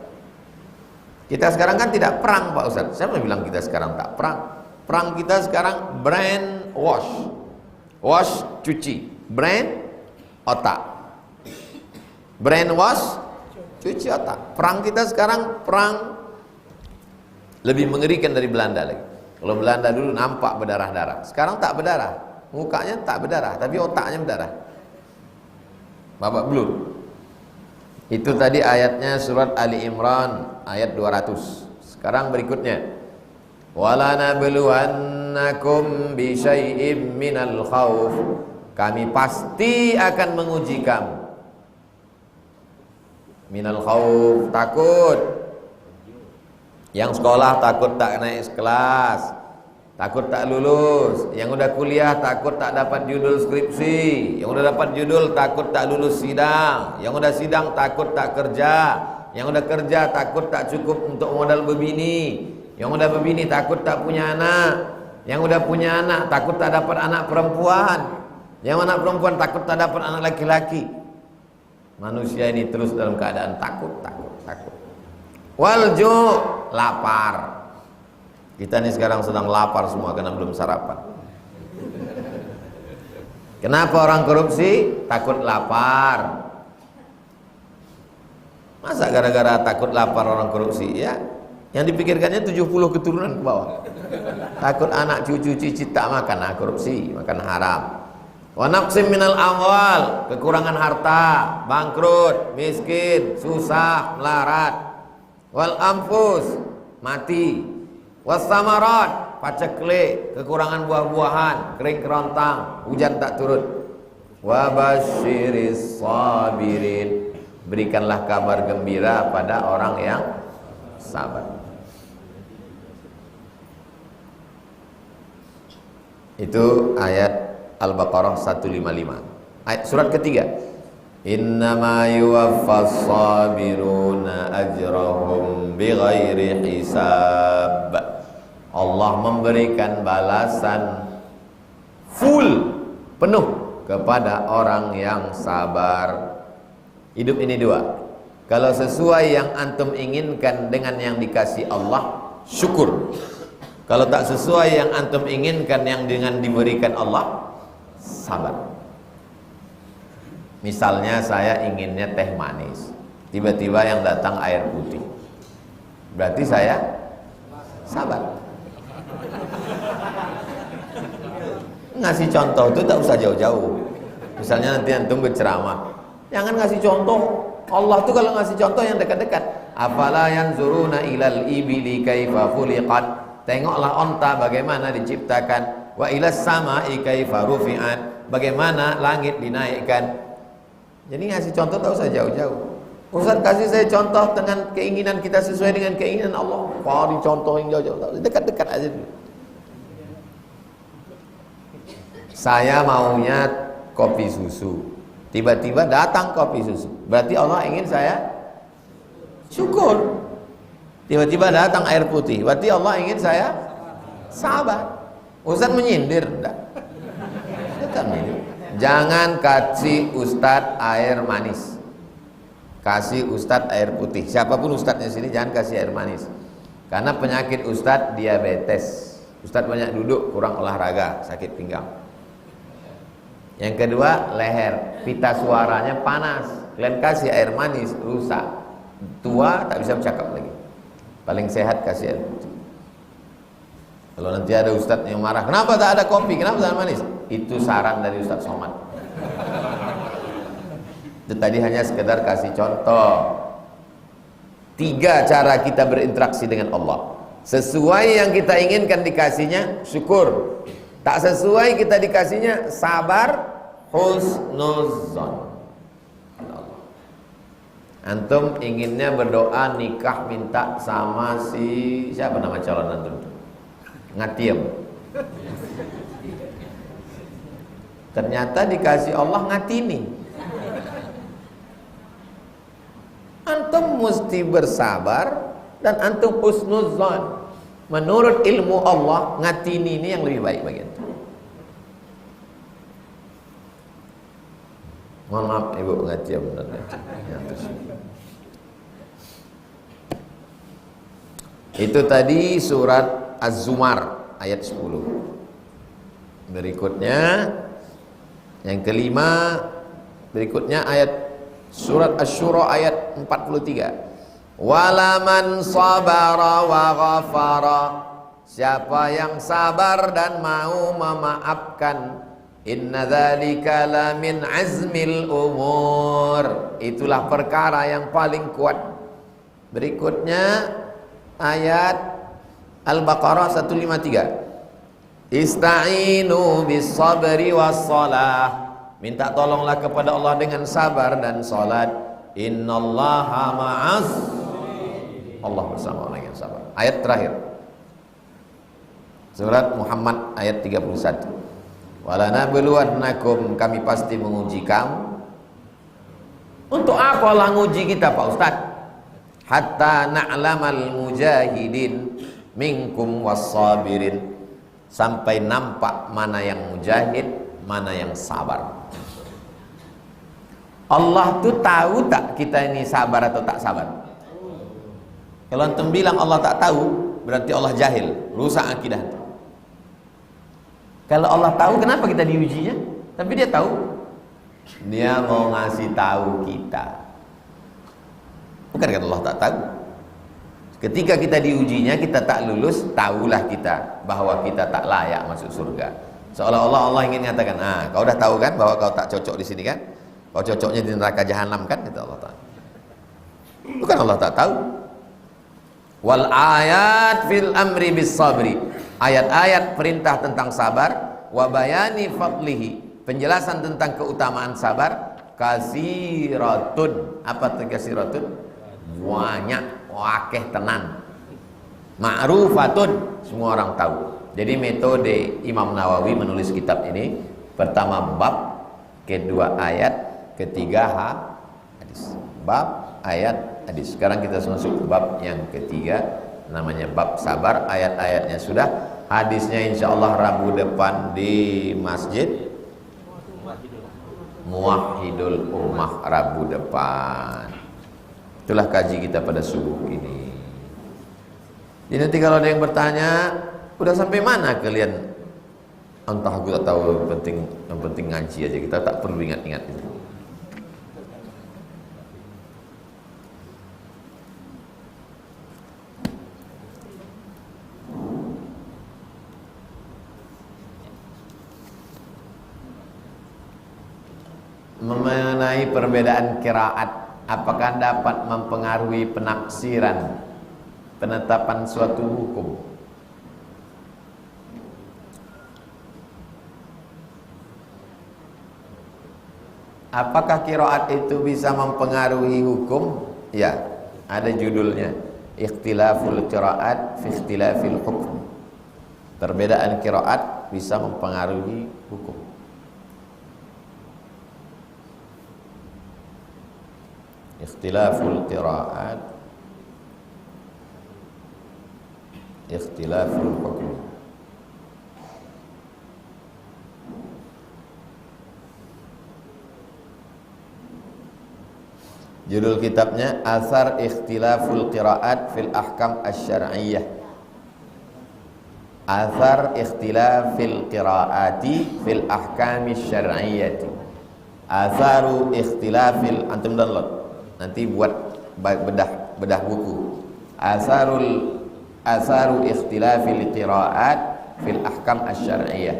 Kita sekarang kan tidak perang Pak Ustaz. Siapa bilang kita sekarang tak perang? Perang kita sekarang brain wash. Wash, cuci. Brain, otak. Brain wash, cuci otak. Perang kita sekarang perang lebih mengerikan dari Belanda lagi. Kalau Belanda dulu nampak berdarah-darah, sekarang tak berdarah. Mukanya tak berdarah, tapi otaknya berdarah. Babak belur. Itu tadi ayatnya surat Ali Imran ayat 200. Sekarang berikutnya. Wala nabluwannakum bi syai'im minal khauf. Kami pasti akan menguji kamu. Minal khauf, takut. Yang sekolah takut tak naik kelas, takut tak lulus. Yang udah kuliah takut tak dapat judul skripsi. Yang udah dapat judul takut tak lulus sidang. Yang udah sidang takut tak kerja. Yang udah kerja takut tak cukup untuk modal berbini. Yang udah berbini takut tak punya anak. Yang udah punya anak takut tak dapat anak perempuan. Yang anak perempuan takut tak dapat anak laki-laki. Manusia ini terus dalam keadaan takut. Walju, lapar. Kita ini sekarang sedang lapar semua karena belum sarapan. Kenapa orang korupsi? Takut lapar. Masa gara-gara takut lapar orang korupsi? Ya, yang dipikirkannya 70 keturunan ke bawah. Takut anak cucu cicit tak makan, korupsi, makan haram. Wa naqsim minal amwal, kekurangan harta, bangkrut, miskin, susah, melarat. Wal anfus, mati. Wasamarat, paceklik, kekurangan buah-buahan, kering kerontang, hujan tak turun. Wa basyiris sabirin, berikanlah kabar gembira pada orang yang sabar. Itu ayat Al-Baqarah 155. Ayat surat ketiga. Innama yuwaffas sabiruna ajrahum bighairi hisab. Allah memberikan balasan full, penuh kepada orang yang sabar. Hidup ini dua. Kalau sesuai yang antum inginkan dengan yang dikasih Allah, syukur. Kalau tak sesuai yang antum inginkan yang dengan diberikan Allah, sabar. Misalnya saya inginnya teh manis, tiba-tiba yang datang air putih, berarti saya sabar. Ngasih contoh itu tak usah jauh-jauh. Misalnya nanti antum berceramah, jangan ngasih contoh. Allah tuh kalau ngasih contoh yang dekat-dekat. Afala yanzuruna ilal ibili kaifa khuliqat. Tengoklah onta bagaimana diciptakan. Wa ilas sama'i kaifa rufi'at. Bagaimana langit dinaikkan. Jadi ngasih contoh tak usah jauh-jauh. Ustaz kasih saya contoh dengan keinginan kita sesuai dengan keinginan Allah. Kau dicontohin jauh-jauh, dekat-dekat aja dulu. Saya maunya kopi susu, tiba-tiba datang kopi susu, berarti Allah ingin saya syukur. Tiba-tiba datang air putih, berarti Allah ingin saya sabar. Ustaz menyindir, enggak? Jangan kasih Ustadz air manis, kasih ustadz air putih. Siapapun ustadznya sini jangan kasih air manis. Karena penyakit ustadz diabetes. Ustadz banyak duduk, kurang olahraga, sakit pinggang. Yang kedua, leher, pita suaranya panas. Kalian kasih air manis, rusak. Tua tak bisa bercakap lagi. Paling sehat kasih air putih. Kalau nanti ada ustadz yang marah, kenapa tak ada kopi, kenapa tak ada manis? Itu saran dari Ustadz Somad. Itu tadi hanya sekedar kasih contoh. 3 cara kita berinteraksi dengan Allah. Sesuai yang kita inginkan dikasihnya, syukur. Tak sesuai kita dikasihnya, sabar, husnuzon. Antum inginnya berdoa nikah minta sama si siapa nama calon antum? Ngatiem. Ternyata dikasih Allah ngatini. Antum mesti bersabar dan antum husnuzon. Menurut ilmu Allah, ngatini ini yang lebih baik bagi antum. Mohon maaf Ibu ngatiem dan itu tadi surat Az-Zumar ayat 10. Berikutnya yang kelima, berikutnya ayat surat Asy-Syura ayat 43. Walaman sabara wa ghafara. Siapa yang sabar dan mau memaafkan, inna dzalika lamin azmil umur. Itulah perkara yang paling kuat. Berikutnya ayat Al-Baqarah 153. Ista'inu bis sabri was shalah. Minta tolonglah kepada Allah dengan sabar dan salat. Innallaha ma'as. Allah bersama orang yang sabar. Ayat terakhir. Surat Muhammad ayat 31. Walanabluwannakum, kami pasti menguji kamu. Untuk apa Allah nguji kita Pak Ustaz? Hatta na'lamal mujahidin minkum was-sabirin. Sampai nampak mana yang mujahid, mana yang sabar. Allah tuh tahu tak kita ini sabar atau tak sabar? Kalau antum bilang Allah tak tahu, berarti Allah jahil, rusak akidah. Kalau Allah tahu, kenapa kita diujinya? Tapi dia tahu. Dia mau ngasih tahu kita. Bukan kata Allah tak tahu. Ketika kita diujinya, kita tak lulus, tahulah kita bahwa kita tak layak masuk surga. Seolah-olah Allah ingin mengatakan, kau dah tahu kan bahwa kau tak cocok di sini kan? Kau cocoknya di neraka jahanam kan? Kata Allah Ta'ala. Bukan Allah tak tahu. Wal ayat fil amri bis sabri. Ayat-ayat perintah tentang sabar, wa bayani fadlihi, penjelasan tentang keutamaan sabar, kasiratun. Apa itu kasiratun? Banyak, wakeh tenan. Ma'rufatun, semua orang tahu. Jadi metode Imam Nawawi menulis kitab ini, pertama bab, kedua ayat, ketiga hadis. Bab, ayat, hadis. Sekarang kita masuk ke bab yang ketiga, namanya bab sabar. Ayat-ayatnya sudah, hadisnya insyaallah Rabu depan di Masjid Muwahhidul Ummah Rabu depan. Itulah kaji kita pada subuh ini. Jadi nanti kalau ada yang bertanya, udah sampai mana kalian? Entah, aku tak tahu, yang penting ngaji aja, kita tak perlu ingat-ingat itu. Mengenai perbedaan qiraat, apakah dapat mempengaruhi penafsiran, penetapan suatu hukum? Apakah qiraat itu bisa mempengaruhi hukum? Ya, ada judulnya, Ikhtilaful qiraat fi ikhtilafil hukm. Perbedaan qiraat bisa mempengaruhi hukum. Ikhtilaful qiraat, ikhtilaful hukm. Judul kitabnya Athar Ikhtilaful Qiraat fil Ahkam Asy-Syar'iyyah. Athar Ikhtilafil Qiraati fil Ahkam Asy-Syar'iyyah. Atharu Ikhtilafil, antum download. Nanti buat bedah buku. Atharu Ikhtilafil Qiraat fil Ahkam Asy-Syar'iyyah.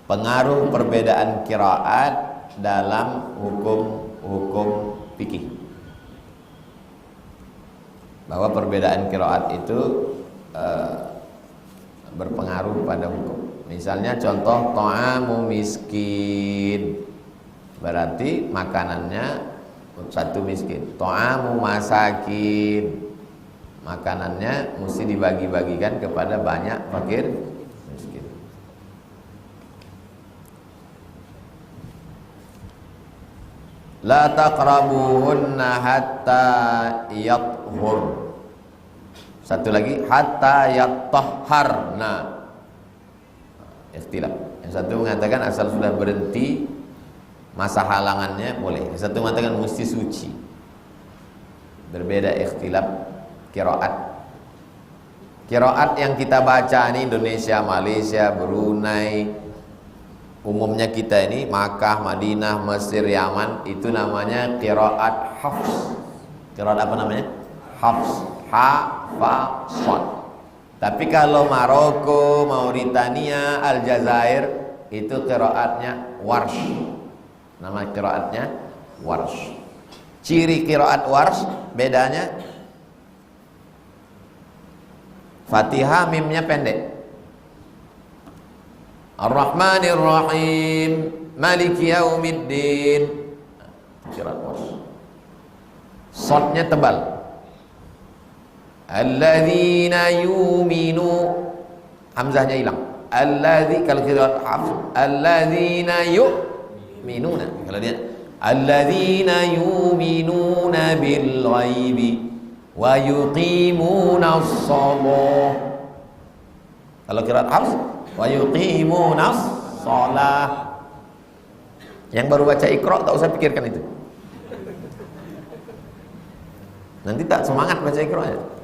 Pengaruh perbedaan qiraat dalam hukum fikih. Bahwa perbedaan qiraat itu berpengaruh pada hukum. Misalnya contoh ta'amu miskin, berarti makanannya satu miskin. Ta'amu masakin, makanannya mesti dibagi-bagikan kepada banyak fakir miskin. La taqrabuhunna hatta yathhur. Satu lagi hatta yattahharna. Ikhtilaf. Yang satu mengatakan asal sudah berhenti masa halangannya boleh. Yang satu mengatakan mesti suci. Berbeda ikhtilaf qiraat. Qiraat yang kita baca ini Indonesia, Malaysia, Brunei, umumnya kita ini Makkah, Madinah, Mesir, Yaman, itu namanya qiraat hafs. Qiraat apa namanya? Hafs. Ha, fa, shad. Tapi kalau Maroko, Mauritania, Aljazair, itu qiraatnya warsh. Nama qiraatnya warsh. Ciri qiraat warsh bedanya Fatihah mimnya pendek. Ar-Rahmanir Rahim, Maliki Yaumiddin. Qiraat warsh. Shadnya tebal. Alladzina yu'minu, hamzahnya hilang. Alladzi, kalau qiraat hafs, alladzina yu'minuna. Kalau dia alladzina yu'minuna bil ghaibi wa yuqimuna as-shalah. Kalau qiraat hafs, wa yuqimuna as-shalah. Yang baru baca Iqra tak usah pikirkan itu. Nanti tak semangat baca Iqra-nya.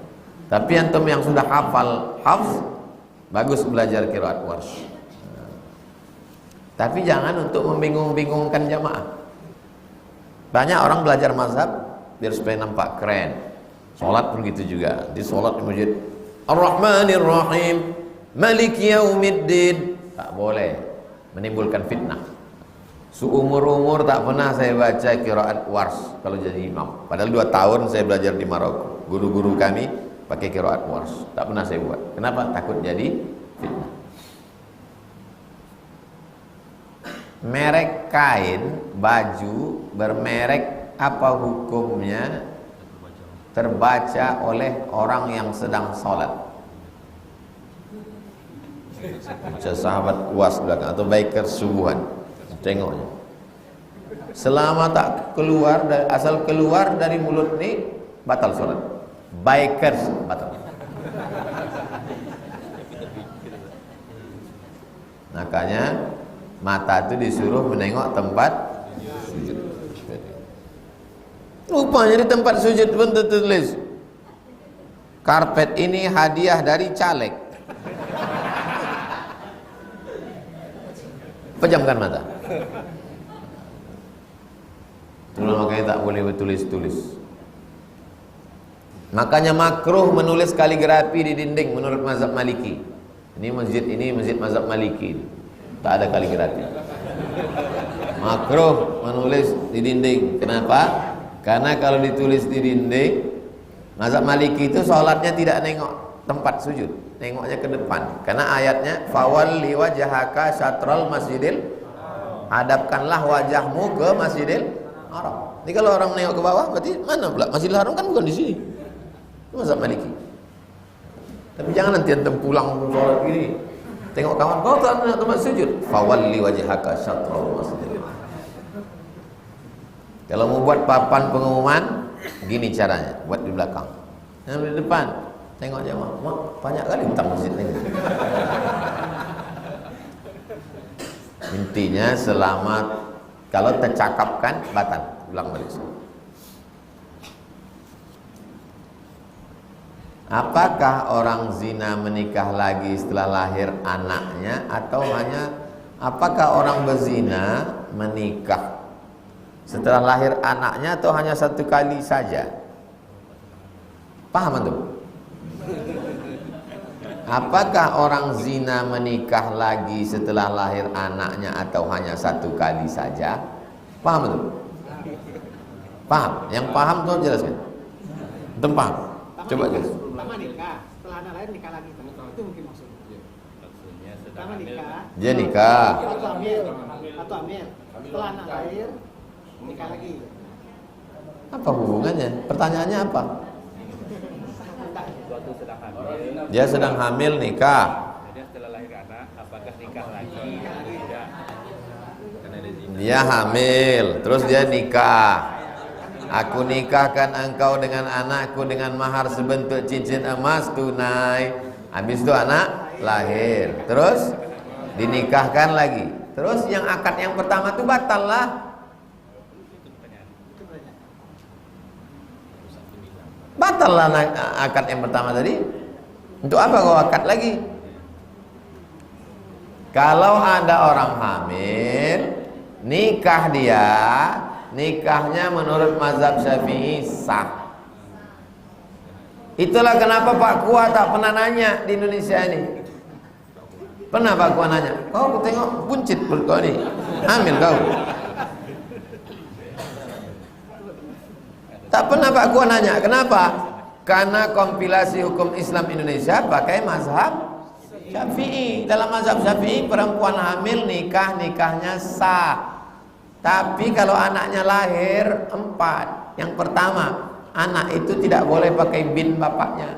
Tapi antum yang sudah hafal hafz, bagus belajar qiraat warsh. Tapi jangan untuk membingung-bingungkan jamaah. Banyak orang belajar mazhab biar supaya nampak keren. Salat pun gitu juga. Di salat di masjid Ar-Rahmanir Rahim, Maliki Yaumiddin. Tak boleh, menimbulkan fitnah. Seumur-umur tak pernah saya baca qiraat warsh kalau jadi imam. Padahal 2 tahun saya belajar di Maroko. Guru-guru kami pakai qiraat warsh, tak pernah saya buat. Kenapa? Takut jadi fitnah. Merek kain, baju bermerek apa hukumnya terbaca oleh orang yang sedang sholat? Baca sahabat kuas belakang atau biker subuhan, tengoknya. Selama tak keluar, asal keluar dari mulut ni batal sholat. Bikers batal. Makanya mata itu disuruh menengok tempat sujud. Rupanya di tempat sujud pun tertulis karpet ini hadiah dari caleg. Pejamkan mata. Itulah makanya tak boleh bertulis-tulis. Makanya makruh menulis kaligrafi di dinding menurut mazhab Maliki. Ini masjid mazhab Maliki. Tak ada kaligrafi. Makruh menulis di dinding. Kenapa? Karena kalau ditulis di dinding, mazhab Maliki itu sholatnya tidak nengok tempat sujud, nengoknya ke depan. Karena ayatnya fawalli wajhaka syatral masjidil, hadapkanlah wajahmu ke Masjidil Haram. Jadi kalau orang nengok ke bawah berarti mana pula? Masjidil Haram kan bukan di sini. Mazhab Maliki. Tapi jangan nanti antum pulang sholat gini, tengok kawan kau tak nak tempat sujud. Fawalli wajhaka syatral masjidil. Kalau mau buat papan pengumuman, gini caranya, buat di belakang. Yang di depan, tengok aja, mak banyak kali hutang masjid ini. Intinya selamat, kalau tercakapkan batal, ulang balik. Apakah orang zina menikah lagi setelah lahir anaknya, atau hanya apakah orang berzina menikah setelah lahir anaknya, atau hanya satu kali saja? Paham antum? Apakah orang zina menikah lagi setelah lahir anaknya, atau hanya satu kali saja? Paham antum? Paham? Yang paham tuh jelaskan. Antum paham? Coba jelas. Pertama nikah, setelah anak lahir nikah lagi. Itu mungkin maksudnya. Pertama nikah. Dia nikah. Atau hamil. Setelah anak lahir nikah lagi. Apa hubungannya? Pertanyaannya apa? Dia sedang hamil nikah. Dia setelah lahir anak, apakah nikah lagi? Tidak. Dia hamil, terus dia nikah. Aku nikahkan engkau dengan anakku dengan mahar sebentuk cincin emas tunai. Habis itu anak lahir, terus dinikahkan lagi. Terus yang akad yang pertama itu batal lah. Batal lah akad yang pertama tadi. Untuk apa kau akad lagi? Kalau ada orang hamil, nikah dia, nikahnya menurut mazhab Syafi'i sah. Itulah kenapa Pak Kua tak pernah nanya di Indonesia ini. Pernah Pak Kua nanya, kau aku tengok buncit perut kau ni, hamil kau? Tak pernah Pak Kua nanya. Kenapa? Karena kompilasi hukum Islam Indonesia pakai mazhab Syafi'i. Dalam mazhab Syafi'i perempuan hamil nikahnya sah. Tapi kalau anaknya lahir 4, yang pertama, anak itu tidak boleh pakai bin bapaknya.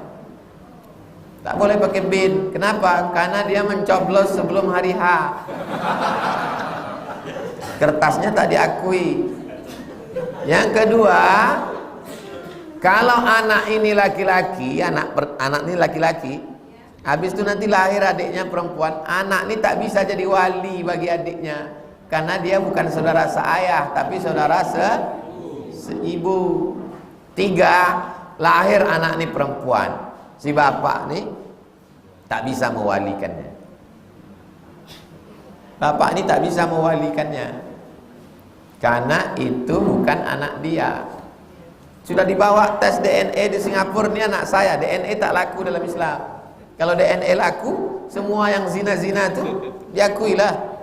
Tak boleh pakai bin. Kenapa? Karena dia mencoblos sebelum hari H. Kertasnya tak diakui. Yang kedua, kalau anak ini laki-laki, anak ini laki-laki, habis itu nanti lahir adiknya perempuan, anak ini tak bisa jadi wali bagi adiknya. Karena dia bukan saudara seayah, tapi saudara seibu. 3, lahir anak ini perempuan, si bapak ini tak bisa mewalikannya. Bapak ini tak bisa mewalikannya, karena itu bukan anak dia. Sudah dibawa tes DNA di Singapura, ini anak saya. DNA tak laku dalam Islam. Kalau DNA laku, semua yang zina-zina itu diakuilah.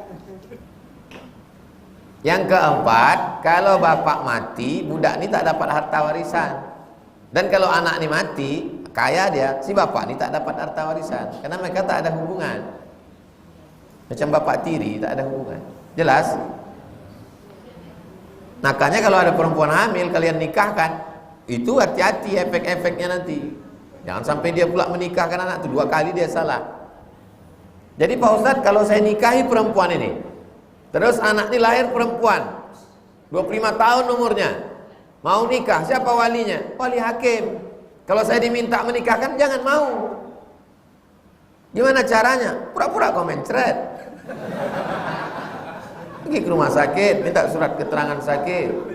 Yang keempat, kalau bapak mati, budak ini tak dapat harta warisan. Dan kalau anak ini mati, kaya dia, si bapak ini tak dapat harta warisan. Karena mereka tak ada hubungan. Macam bapak tiri, tak ada hubungan. Jelas? Makanya kalau ada perempuan hamil, kalian nikahkan, itu hati-hati efek-efeknya nanti. Jangan sampai dia pula menikahkan anak itu 2 kali, dia salah. Jadi Pak Ustadz, kalau saya nikahi perempuan ini, terus anak ini lahir perempuan, 25 tahun umurnya, mau nikah, siapa walinya? Wali hakim. Kalau saya diminta menikahkan, jangan mau. Gimana caranya? Pura-pura kau mencret. Pergi ke rumah sakit, minta surat keterangan sakit.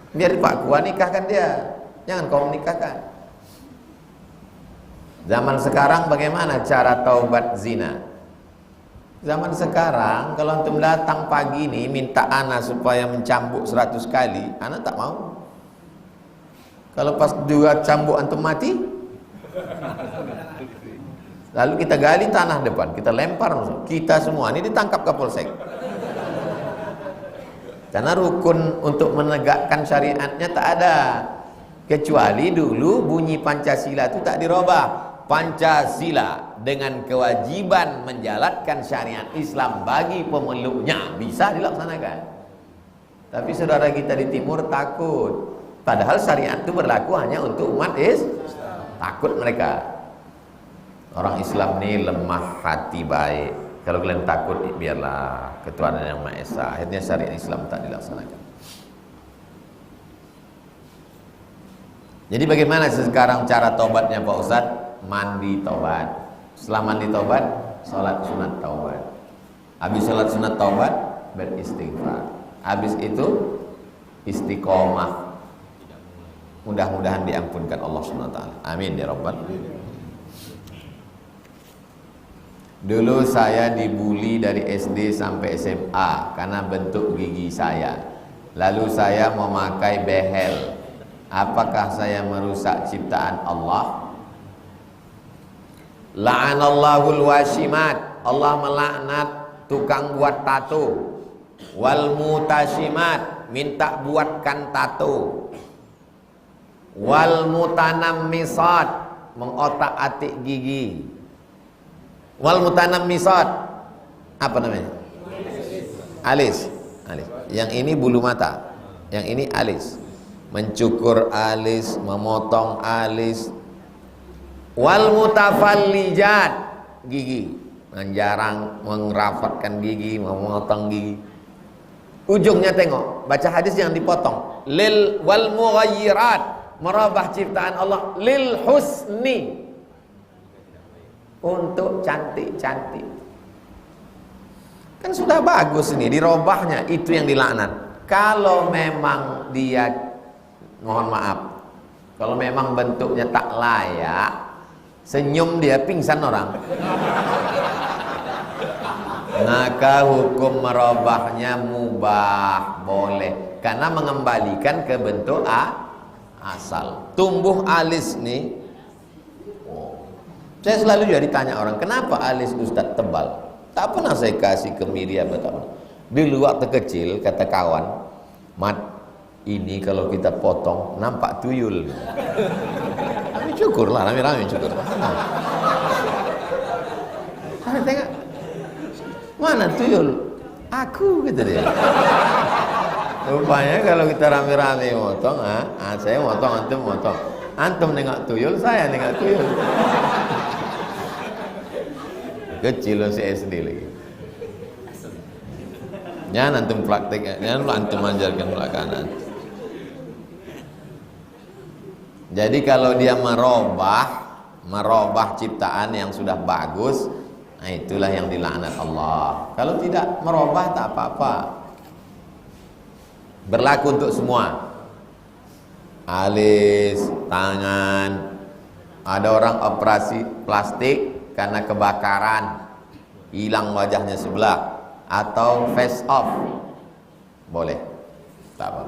Biar Pak Kua nikahkan dia, jangan kau menikahkan. Zaman sekarang bagaimana cara taubat zina? Zaman sekarang kalau antum datang pagi ini minta anak supaya mencambuk 100 kali, anak tak mau. Kalau pas juga cambuk antum mati, lalu kita gali tanah depan, kita lempar, kita semua ini ditangkap Kapolsek. Karena rukun untuk menegakkan syariatnya tak ada. Kecuali dulu bunyi Pancasila itu tak dirubah. Pancasila dengan kewajiban menjalankan syariat Islam bagi pemeluknya bisa dilaksanakan. Tapi saudara kita di timur takut. Padahal syariat itu berlaku hanya untuk umat Islam. Takut mereka. Orang Islam ini lemah hati baik. Kalau kalian takut, biarlah ketuhanan yang Maha Esa. Akhirnya syariat Islam tak dilaksanakan. Jadi bagaimana sekarang cara tobatnya Pak Ustadz? Mandi taubat. Setelah mandi taubat, salat sunat taubat. Habis salat sunat taubat, beristighfar. Habis itu istiqomah, mudah-mudahan diampunkan Allah Subhanahu wa taala. Amin ya rabbal. Dulu saya dibully dari SD sampai SMA karena bentuk gigi saya. Lalu saya memakai behel. Apakah saya merusak ciptaan Allah? La'anallahul washimat. Allah melaknat tukang buat tato. Wal mutashimat, minta buatkan tato. Wal mutanammisat, mengotak-atik gigi. Wal mutanammisat, apa namanya? Alis. Yang ini bulu mata, yang ini alis. Mencukur alis, memotong alis. Wal mutafallijat, gigi, menjarang, mengerafatkan gigi, memotong gigi. Ujungnya tengok, baca hadis yang dipotong. Lil wal mughayyirat, merubah ciptaan Allah lil husni, untuk cantik-cantik. Kan sudah bagus nih, dirobahnya, itu yang dilaknat. Kalau memang dia, mohon maaf, kalau memang bentuknya tak layak, senyum dia pingsan orang, maka hukum merubahnya mubah, boleh, karena mengembalikan ke bentuk asal. Tumbuh alis nih, saya selalu juga ditanya orang, kenapa alis Ustadz tebal? Tak pernah saya kasih kemiri apa tak. Dulu waktu kecil kata kawan, Mat, ini kalau kita potong nampak tuyul. Kami cukur lah, rame-rame cukur. Kami tengok, mana tuyul? Aku gitu deh. Rupanya kalau kita rame-rame motong, saya motong, antum motong. Antum nengok tuyul, saya nengok tuyul. Kecil si SD lagi. Jangan antum praktek, jangan antum ajarkan belakang. Jadi kalau dia merubah ciptaan yang sudah bagus, nah itulah yang dilaknat Allah. Kalau tidak merubah tak apa-apa. Berlaku untuk semua. Alis, tangan. Ada orang operasi plastik karena kebakaran, hilang wajahnya sebelah, atau face off, boleh, tak apa.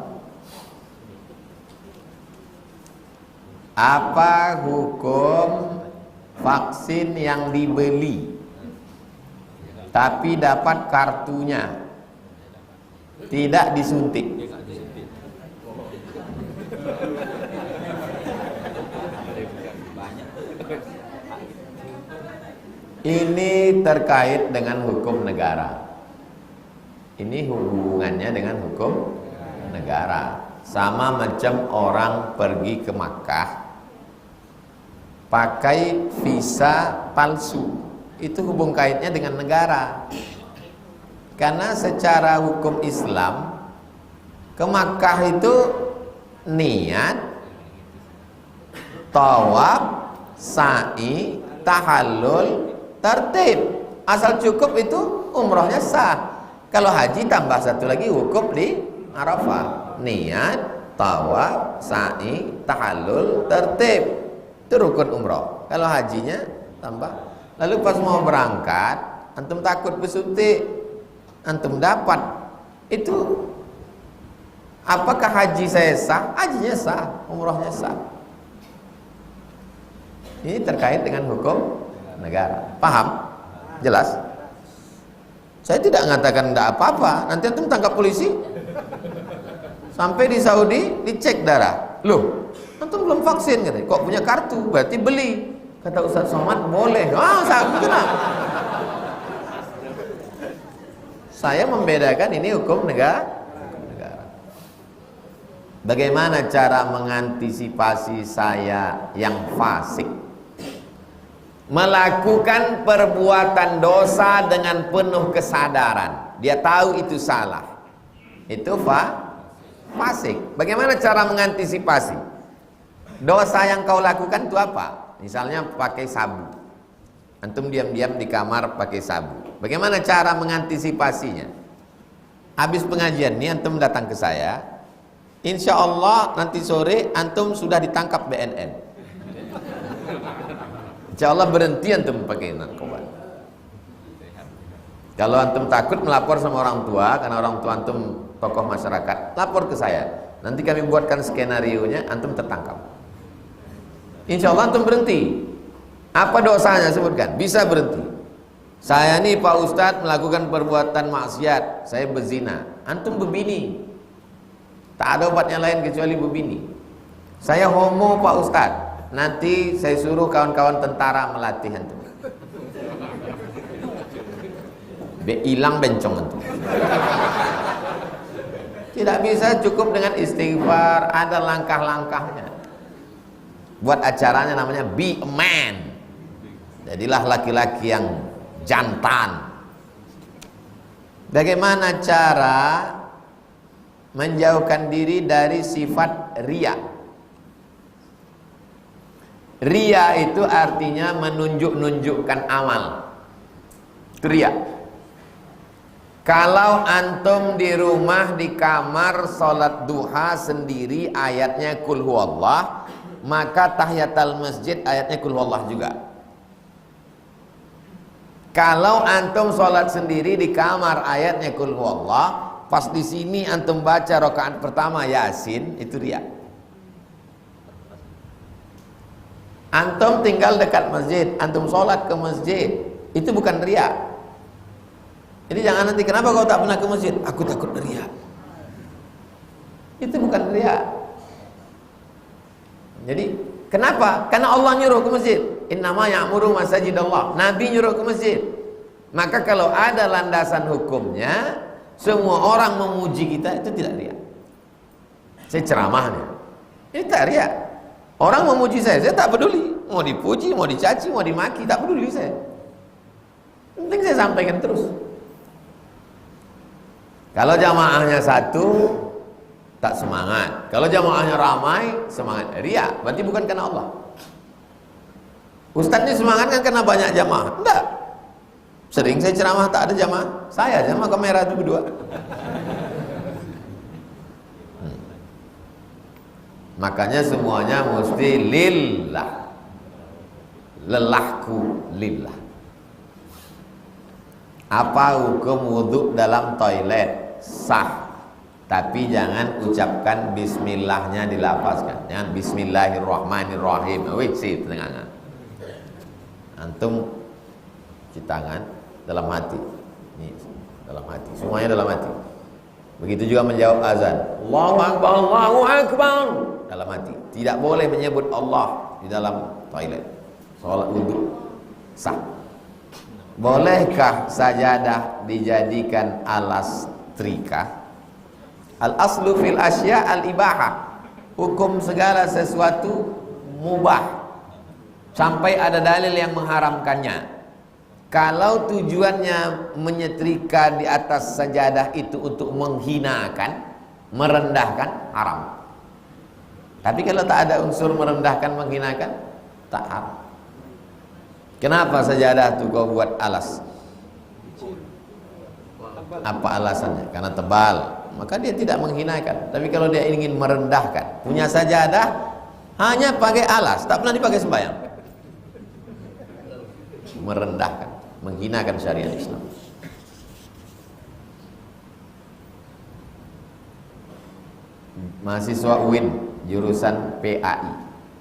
Apa hukum vaksin yang dibeli tapi dapat kartunya, tidak disuntik? Ini terkait dengan hukum negara. Ini hubungannya dengan hukum negara. Sama macam orang pergi ke Makkah pakai visa palsu. Itu hubung kaitnya dengan negara. Karena secara hukum Islam, ke Makkah itu niat, tawaf, sa'i, tahallul, tertib. Asal cukup itu umrohnya sah. Kalau haji tambah satu lagi wukuf di Arafah. Niat, tawaf, sa'i, tahallul, tertib. Itu rukun umroh. Kalau hajinya tambah. Lalu pas mau berangkat, antum takut bersuntik, antum dapat. Itu apakah haji saya sah? Hajinya sah, umrohnya sah. Ini terkait dengan hukum negara. Paham? Jelas? Saya tidak mengatakan tidak apa-apa. Nanti antum tangkap polisi. Sampai di Saudi dicek darah. Loh, antum belum vaksin katanya. Kok punya kartu? Berarti beli. Kata Ustaz Somad, boleh. Saya kenal. Saya membedakan ini hukum negara. Bagaimana cara mengantisipasi saya yang fasik? Melakukan perbuatan dosa dengan penuh kesadaran. Dia tahu itu salah. Itu fasik. Bagaimana cara mengantisipasi? Dosa yang kau lakukan itu apa? Misalnya pakai sabu. Antum diam-diam di kamar pakai sabu. Bagaimana cara mengantisipasinya? Habis pengajian ini antum datang ke saya. Insya Allah nanti sore antum sudah ditangkap BNN. Insya Allah berhenti antum pakai narkoba. Kalau antum takut melapor sama orang tua, karena orang tua antum tokoh masyarakat, lapor ke saya. Nanti kami buatkan skenario-nya, antum tertangkap. Insya Allah antum berhenti. Apa dosanya sebutkan? Bisa berhenti. Saya nih Pak Ustadz melakukan perbuatan maksiat, saya berzina. Antum berbini. Tak ada obatnya lain kecuali berbini. Saya homo Pak Ustadz. Nanti saya suruh kawan-kawan tentara melatih antum. Hilang bencong antum. Tidak bisa cukup dengan istighfar, ada langkah-langkahnya. Buat acaranya namanya Be a Man. Jadilah laki-laki yang jantan. Bagaimana cara menjauhkan diri dari sifat riya? Riya itu artinya menunjuk-nunjukkan amal. Itu riya. Kalau antum di rumah di kamar salat duha sendiri ayatnya kul huwallah, maka tahiyatul masjid ayatnya kul huwallah juga. Kalau antum salat sendiri di kamar ayatnya kul huwallah, pas di sini antum baca rakaat pertama Yasin, itu riya. Antum tinggal dekat masjid, antum salat ke masjid, itu bukan riya. Jadi jangan nanti, kenapa kau tak pernah ke masjid? Aku takut riya. Itu bukan riya. Jadi kenapa? Karena Allah nyuruh ke masjid. Innama ya'muru masajidallah. Nabi nyuruh ke masjid. Maka kalau ada landasan hukumnya, semua orang memuji kita, itu tidak riya. Saya ceramahnya, ini tak riya. Orang memuji saya tak peduli. Mau dipuji, mau dicaci, mau dimaki, tak peduli saya. Penting saya sampaikan terus. Kalau jamaahnya satu, tak semangat. Kalau jamaahnya ramai, semangat. Riya, berarti bukan karena Allah. Ustadz ini semangat kan karena banyak jamaah? Enggak. Sering saya ceramah tak ada jamaah. Saya jamaah kamera itu berdua. Makanya semuanya mesti lillah. Lelahku lillah. Apa hukum wudhu dalam toilet? Sah, tapi jangan ucapkan bismillahnya dilafazkan. Jangan bismillahirrahmanirrahim. Wiksi tengah. Antum cuci tangan dalam hati. Ini dalam hati. Semuanya dalam hati. Begitu juga menjawab azan. Allahu akbar, Allahu akbar. Dalam hati. Tidak boleh menyebut Allah di dalam toilet. Salat wudhu sah. Bolehkah sajadah dijadikan alas trika? Al aslu fil asya al ibahah. Hukum segala sesuatu mubah sampai ada dalil yang mengharamkannya. Kalau tujuannya menyetrika di atas sajadah itu untuk menghinakan, merendahkan, haram. Tapi kalau tak ada unsur merendahkan, menghinakan, tak haram. Kenapa sajadah itu kau buat alas? Apa alasannya? Karena tebal, maka dia tidak menghinakan. Tapi kalau dia ingin merendahkan, punya sajadah hanya pakai alas, tak pernah dipakai sembahyang. Merendahkan, menghinakan syariat Islam. Mahasiswa UIN jurusan PAI,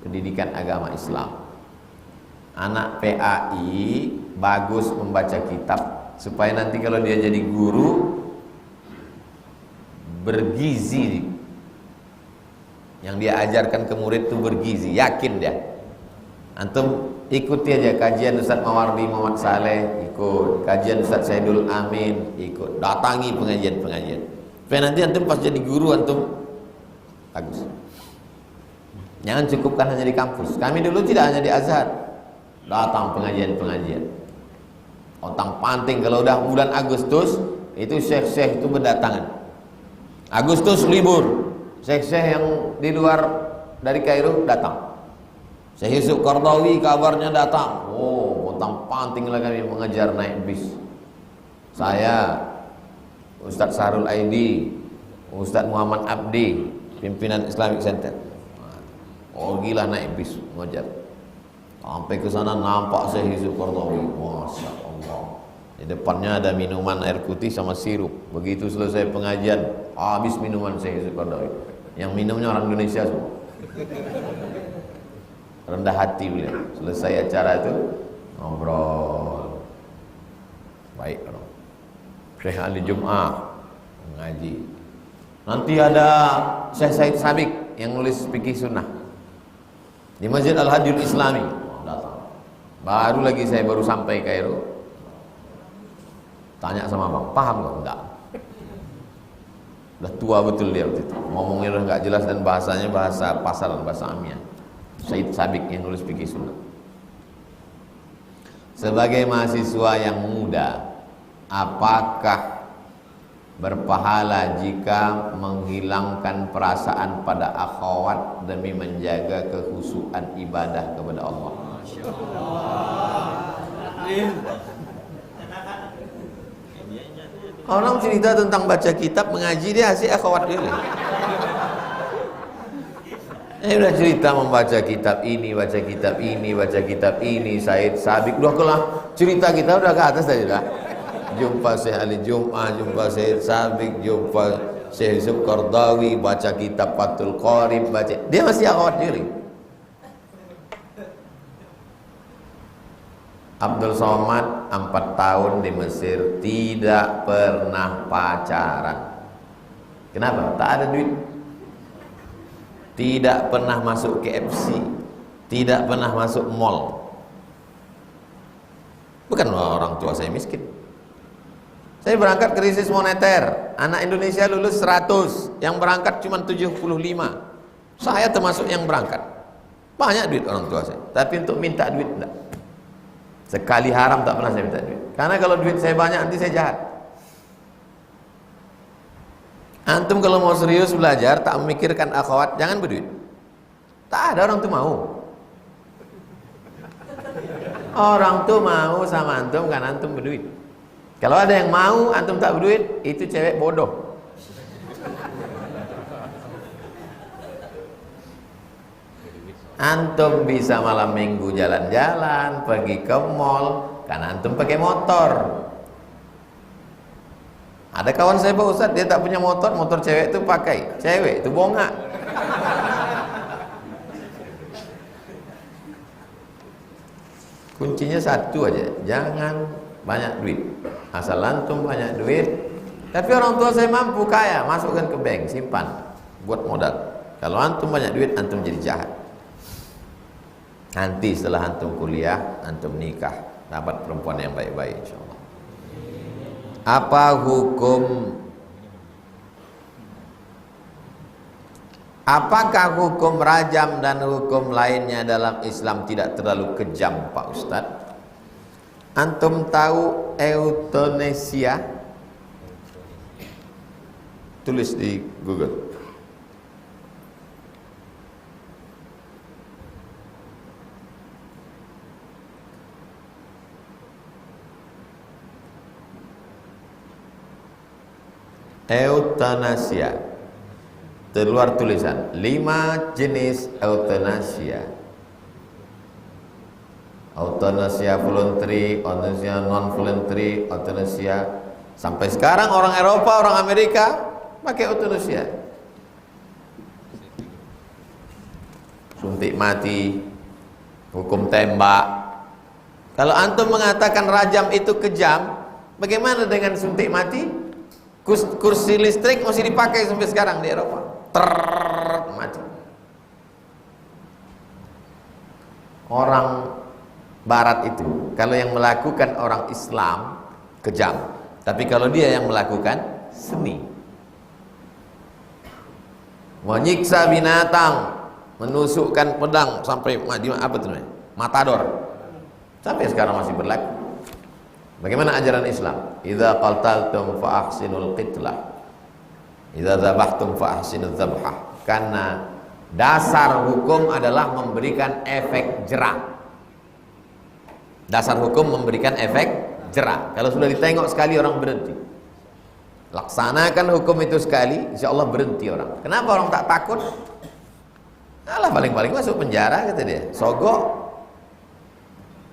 Pendidikan Agama Islam. Anak PAI bagus membaca kitab supaya nanti kalau dia jadi guru bergizi. Yang dia ajarkan ke murid itu bergizi, yakin dia. Antum ikuti aja kajian Ustaz Mawardi Muhammad Saleh, ikut kajian Ustaz Saidul Amin, ikut, datangi pengajian-pengajian. Supaya nanti antum pas jadi guru antum bagus. Jangan cukupkan hanya di kampus. Kami dulu tidak hanya di Azhar, datang pengajian-pengajian. Otang panting kalau udah bulan Agustus itu syekh-syekh itu berdatangan. Agustus libur, syekh-syekh yang di luar dari Kairo datang. Syekh Yusuf Qardawi kabarnya datang. Oh, otang panting lah kami mengejar naik bis. Saya, Ustadz Sahrul Aidi, Ustadz Muhammad Abdi, pimpinan Islamic Center. Oh gila, naik bis ngojar. Sampai ke sana nampak Syekh Yusuf Qaradawi. Masya Allah. Di depannya ada minuman air putih sama sirup. Begitu selesai pengajian, habis minuman Syekh Yusuf Qaradawi. Yang minumnya orang Indonesia semua. Rendah hati beliau. Selesai acara itu ngobrol. Baik orang. Syekh Ali Jum'ah ngaji. Nanti ada Syekh Said Sabiq yang nulis fikih sunnah di Masjid Al-Hadiyul Islami. Datang. Baru lagi saya baru sampai Kairo. Tanya sama abang, paham nggak? Enggak. Udah tua betul dia waktu itu. Ngomongnya udah nggak jelas dan bahasanya bahasa pasaran, bahasa Amiyah. Said Sabiq yang nulis fikih sunnah. Sebagai mahasiswa yang muda, apakah berpahala jika menghilangkan perasaan pada akhwat demi menjaga kekhusyuan ibadah kepada Allah? Orang cerita tentang baca kitab, mengaji, dia asik akhwat dulu. Udah cerita membaca kitab ini, baca kitab ini, baca kitab ini, Said Sabiq, udah kelah cerita kita udah ke atas tadi dah. Jumpa Syekh Ali Jum'ah, jumpa Syekh Sabiq, jumpa Syekh Yusuf Qaradawi, baca kitab Fathul Qarib, baca, dia masih akhwat diri. Abdul Somad 4 tahun di Mesir, tidak pernah pacaran. Kenapa? Tak ada duit. Tidak pernah masuk KFC, tidak pernah masuk mall. Bukan orang tua saya miskin. Saya berangkat krisis moneter, anak Indonesia lulus 100, yang berangkat cuma 75. Saya termasuk yang berangkat. Banyak duit orang tua saya, tapi untuk minta duit enggak. Sekali haram tak pernah saya minta duit. Karena kalau duit saya banyak nanti saya jahat. Antum kalau mau serius belajar, tak memikirkan akhwat, jangan berduit. Tak ada orang tuh mau. Orang tuh mau sama antum karena antum berduit. Kalau ada yang mau antum tak berduit, itu cewek bodoh. Antum bisa malam minggu jalan-jalan, pergi ke mall, karena antum pakai motor. Ada kawan saya Pak Ustadz, dia tak punya motor, motor cewek itu pakai. Cewek itu bongak. Kuncinya satu aja, jangan banyak duit. Asal antum banyak duit. Tapi orang tua saya mampu, kaya, masukkan ke bank, simpan, buat modal. Kalau antum banyak duit, antum jadi jahat. Nanti setelah antum kuliah, antum nikah, dapat perempuan yang baik-baik insyaallah. Apakah hukum rajam dan hukum lainnya dalam Islam tidak terlalu kejam Pak Ustadz? Antum tahu euthanasia? Tulis di Google. Euthanasia. Terluar tulisan 5 jenis euthanasia. Euthanasia voluntary, euthanasia non voluntary, euthanasia. Sampai sekarang orang Eropa, orang Amerika pakai euthanasia. Suntik mati, hukum tembak. Kalau antum mengatakan rajam itu kejam, bagaimana dengan suntik mati? Kursi listrik masih dipakai sampai sekarang di Eropa. Mati. Orang Barat itu, kalau yang melakukan orang Islam kejam, tapi kalau dia yang melakukan seni, menyiksa binatang, menusukkan pedang sampai apa itu namanya? Matador. Sampai sekarang masih berlaku. Bagaimana ajaran Islam? Idza qataltum fa ahsinul qitlah. Idza dzabhtum fa ahsinudz dzabhah. Karena dasar hukum adalah memberikan efek jera. Dasar hukum memberikan efek jera. Kalau sudah ditengok sekali orang berhenti. Laksanakan hukum itu sekali, insya Allah berhenti orang. Kenapa orang tak takut? Alah, paling-paling masuk penjara kata dia, sogok.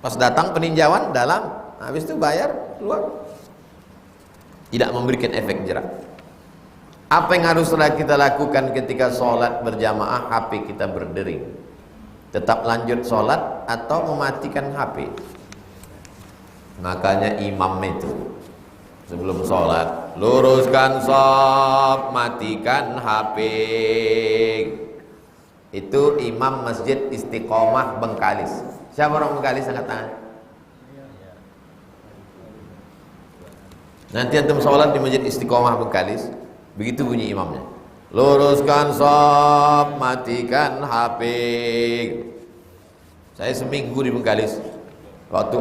Pas datang peninjauan dalam, habis itu bayar keluar. Tidak memberikan efek jerak. Apa yang harus kita lakukan ketika sholat berjamaah, HP kita berdering? Tetap lanjut sholat atau mematikan HP? Makanya imam itu sebelum sholat, luruskan shaf, matikan HP. Itu imam Masjid Istiqomah Bengkalis. Siapa orang Bengkalis? Angkat tangan. Nanti antum sholat di Masjid Istiqomah Bengkalis, begitu bunyi imamnya, luruskan shaf, matikan HP. Saya seminggu di Bengkalis waktu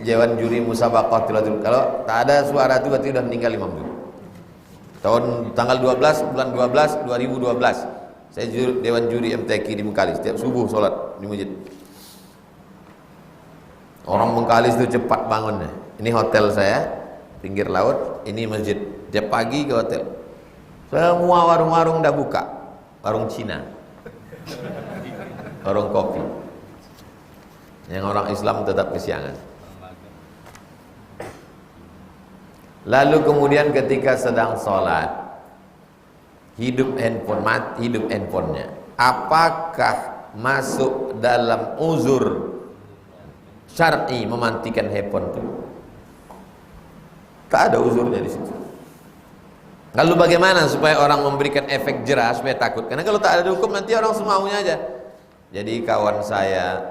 Dewan Juri Musabaqah Tilawatul. Kalau tak ada suara itu berarti sudah meninggal imam itu. Tahun tanggal 12 bulan 12 2012 saya Dewan Juri MTQ di Bengkalis. Setiap subuh sholat di masjid. Orang Bengkalis itu cepat bangunnya. Ini hotel saya pinggir laut, ini masjid. Tiap pagi ke hotel. Semua warung-warung dah buka. Warung Cina, warung kopi. Yang orang Islam tetap kesiangan. Lalu kemudian ketika sedang sholat, hidup handphonenya, apakah masuk dalam uzur syar'i mematikan handphone itu? Tak ada uzurnya di situ. Lalu bagaimana supaya orang memberikan efek jerah supaya takut? Karena kalau tak ada hukum nanti orang semaunya aja. Jadi kawan saya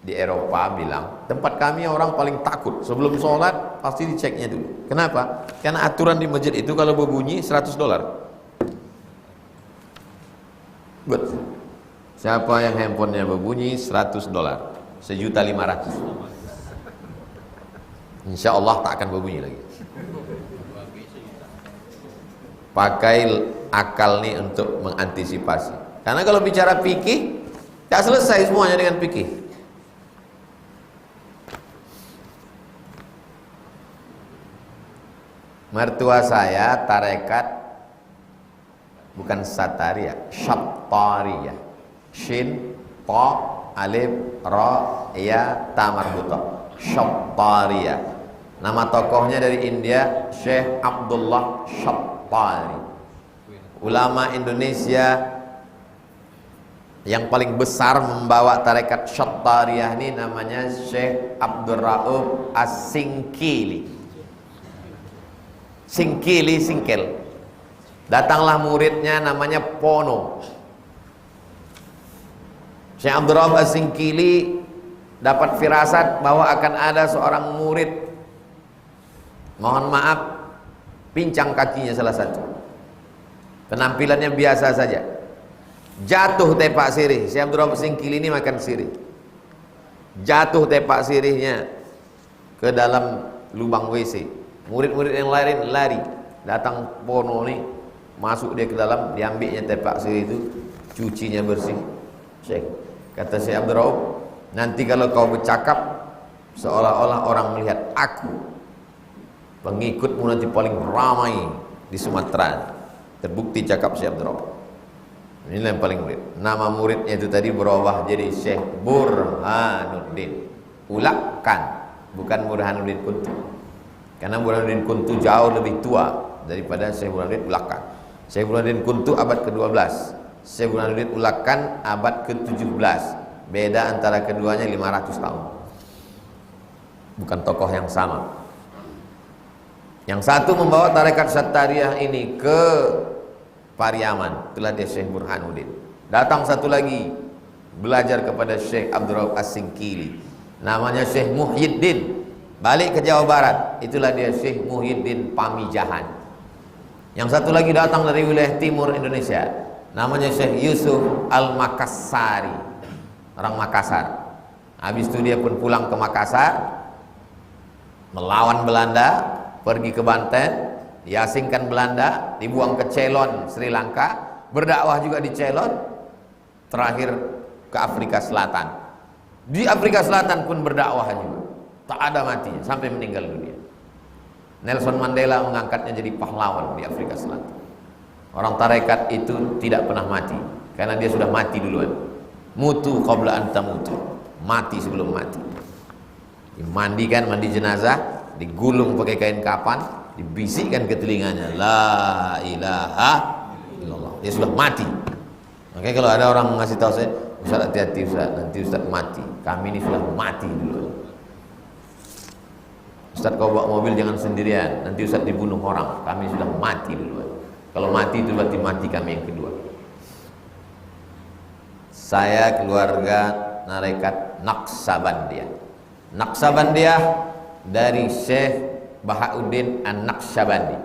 di Eropa bilang, tempat kami orang paling takut sebelum sholat pasti diceknya dulu. Kenapa? Karena aturan di masjid itu kalau berbunyi $100. Betul. Siapa yang handphonenya berbunyi $100, $1.500.000. Insya Allah tak akan berbunyi lagi. Pakai akal nih untuk mengantisipasi. Karena kalau bicara fikih, tak selesai semuanya dengan fikih. Mertua saya tarekat bukan Satariyah, Syattariyah. Shin, Ta, Alif, Ra, Ya, Ta marbuta. Syattariyah. Nama tokohnya dari India, Syekh Abdullah Syattari. Ulama Indonesia yang paling besar membawa tarekat Syattariyah ini namanya Syekh Abdul Rauf As-Singkili. Singkel. Datanglah muridnya namanya Pono. Syekh Abdul Rauf As-Singkili dapat firasat bahwa akan ada seorang murid, mohon maaf, pincang kakinya salah satu. Penampilannya biasa saja. Jatuh tepak sirih. Syekh Abdul Rauf As-Singkili ini makan sirih. Jatuh tepak sirihnya ke dalam lubang WC. Murid-murid yang lain lari, datang Pono nih, masuk dia ke dalam, diambilnya tepak sirih itu, cucinya bersih. Syekh, kata Syekh Abdul Rauf, nanti kalau kau bercakap seolah-olah orang melihat aku, pengikutmu nanti paling ramai di Sumatera. Terbukti cakap Syekh Abdul Rauf. Inilah yang paling murid. Nama muridnya itu tadi berubah jadi Syekh Burhanuddin. Ulakan, bukan Burhanuddin Kuntu. Karena Burhanuddin Kuntu jauh lebih tua daripada Syekh Burhanuddin Ulakan. Syekh Burhanuddin Kuntu abad ke-12, Syekh Burhanuddin Ulakan abad ke-17. Beda antara keduanya 500 tahun. Bukan tokoh yang sama. Yang satu membawa tarekat Syattariyah ini ke Pariaman, itulah dia Syekh Burhanuddin. Datang satu lagi belajar kepada Syekh Abdul Rauf As-Singkili, namanya Syekh Muhyiddin. Balik ke Jawa Barat, itulah dia Syekh Muhyiddin Pamijahan. Yang satu lagi datang dari wilayah timur Indonesia, namanya Syekh Yusuf Al-Makassari, orang Makassar. Habis itu dia pun pulang ke Makassar, melawan Belanda, pergi ke Banten, diasingkan Belanda, dibuang ke Ceylon, Sri Lanka, berdakwah juga di Ceylon, terakhir ke Afrika Selatan. Di Afrika Selatan pun berdakwah juga. Tak ada matinya sampai meninggal dunia. Nelson Mandela mengangkatnya jadi pahlawan di Afrika Selatan. Orang tarekat itu tidak pernah mati karena dia sudah mati duluan. Mutu qabla an tamutu, mati sebelum mati. Dimandikan, mandi jenazah, digulung pakai kain kafan, dibisikkan ke telinganya, la ilaha illallah. Dia sudah mati. Makanya kalau ada orang ngasih tahu saya, Ustaz hati-hati Ustaz, nanti Ustaz mati. Kami ini sudah mati duluan. Ustaz kau bawa mobil jangan sendirian, nanti Ustaz dibunuh orang. Kami sudah mati duluan. Kalau mati itu berarti mati kami yang kedua. Saya keluarga tarekat Naqsabandiyah. Naqsabandiyah dari Syekh Bahauddin An-Naqsyabandi,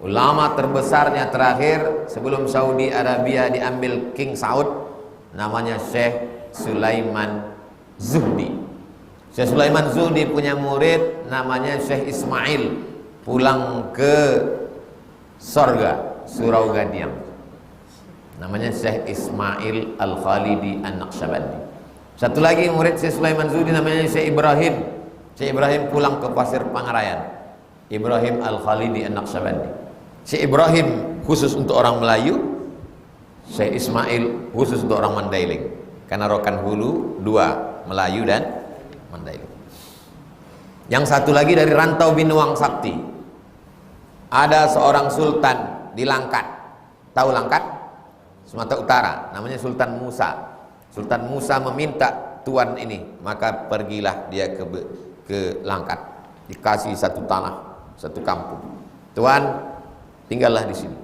ulama terbesarnya terakhir sebelum Saudi Arabia diambil King Saud, namanya Syekh Sulaiman Zuhdi. Syekh Sulaiman Zuhdi punya murid namanya Syekh Ismail, pulang ke sorga Surau Gadiang, namanya Syekh Ismail Al-Khalidi An-Naqsyabandi. Satu lagi murid Syekh Sulaiman Zuhdi namanya Syekh Ibrahim. Syekh Ibrahim pulang ke Pasir Pangarayan, Ibrahim Al-Khalidi An-Naqsyabandi. Syekh Ibrahim khusus untuk orang Melayu, Syekh Ismail khusus untuk orang Mandailing. Karena Rokan Hulu dua, Melayu dan Mandailing. Yang satu lagi dari Rantau Binuang Sakti. Ada seorang sultan di Langkat. Tahu Langkat? Sumatera Utara, namanya Sultan Musa. Sultan Musa meminta tuan ini, maka pergilah dia ke Langkat. Dikasih satu tanah, satu kampung. Tuan, tinggallah di sini.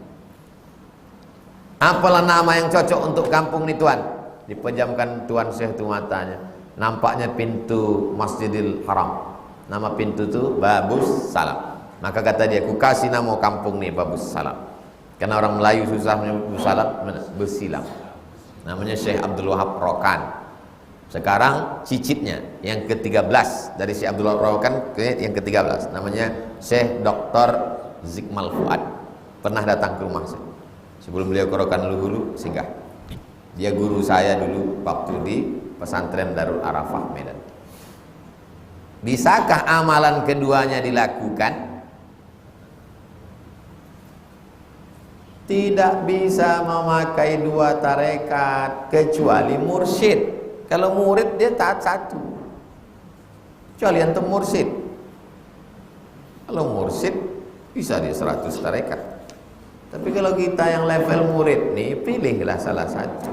Apalah nama yang cocok untuk kampung ini tuan? Dipejamkan tuan Syekh itu matanya. Nampaknya pintu Masjidil Haram. Nama pintu itu Babus Salam. Maka kata dia, ku kasih nama kampung nih Babus Salam. Karena orang Melayu susah menyebut Babus Salam, Besilam. Namanya Syekh Abdul Wahab Rokan. Sekarang cicitnya yang ke-13 dari Syekh Abdul Wahab Rokan ke yang ke-13, namanya Syekh Dr. Zikmal Fuad. Pernah datang ke rumah saya. Sebelum beliau ke Rokan Hulu singgah. Dia guru saya dulu waktu di pesantren Darul Arafah Medan. Bisakah amalan keduanya dilakukan? Tidak bisa memakai dua tarekat kecuali mursyid. Kalau murid dia taat satu, kecuali antum mursyid. Kalau mursyid bisa dia 100 tarekat. Tapi kalau kita yang level murid nih, pilihlah salah satu.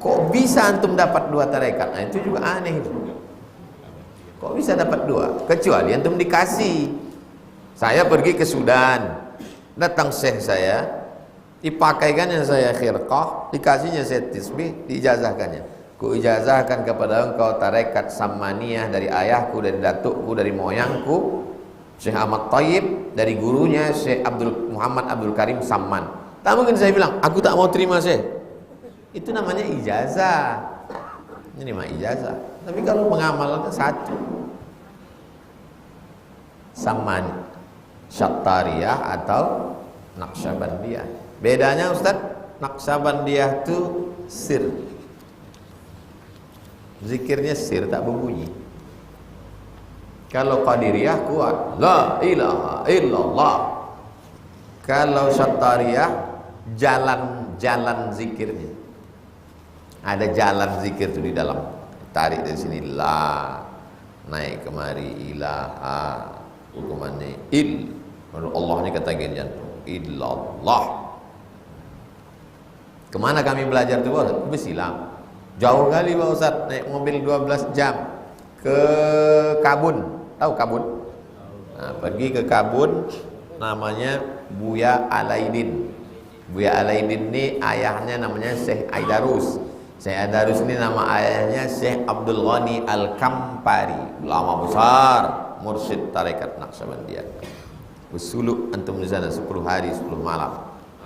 Kok bisa antum dapat dua tarekat? Nah itu juga aneh. Kok bisa dapat dua? Kecuali antum dikasih. Saya pergi ke Sudan, datang syekh saya, dipakaikannya saya khirqah, dikasihnya saya tisbih, diijazahkannya. Ku ijazahkan kepada engkau tarekat Sammaniyah dari ayahku, dari datukku, dari moyangku, Syekh Ahmad Thayyib, dari gurunya Syekh Muhammad Abdul Karim Samman. Tak mungkin saya bilang, aku tak mau terima syekh. Itu namanya ijazah. Ini mah ijazah. Tapi kalau pengamalannya satu, Samman, Syattariyah atau Naqsyabandiyah. Bedanya Ustaz, Naqsyabandiyah itu sir. Zikirnya sir, tak berbunyi. Kalau Qadiriyah kuat, la ilaha illallah. Kalau Syattariyah jalan-jalan zikirnya. Ada jalan zikir itu di dalam. Tarik dari sini la, naik kemari ilaha, hukumannya il. Menurut Allah ini kata jantung illallah. Kemana kami belajar itu Ustaz? Besilam. Jauh kali Pak Ustaz, naik mobil 12 jam ke Kabun. Tahu Kabun? Nah, pergi ke Kabun, namanya Buya Alaidin. Buya Alaidin ini ayahnya namanya Syekh Aidarus. Syekh Aidarus ini nama ayahnya Syekh Abdul Ghani Al-Kampari, ulama besar, mursyid tarekat Naqsyabandiyah. Bersuluk antum di sana 10 hari 10 malam,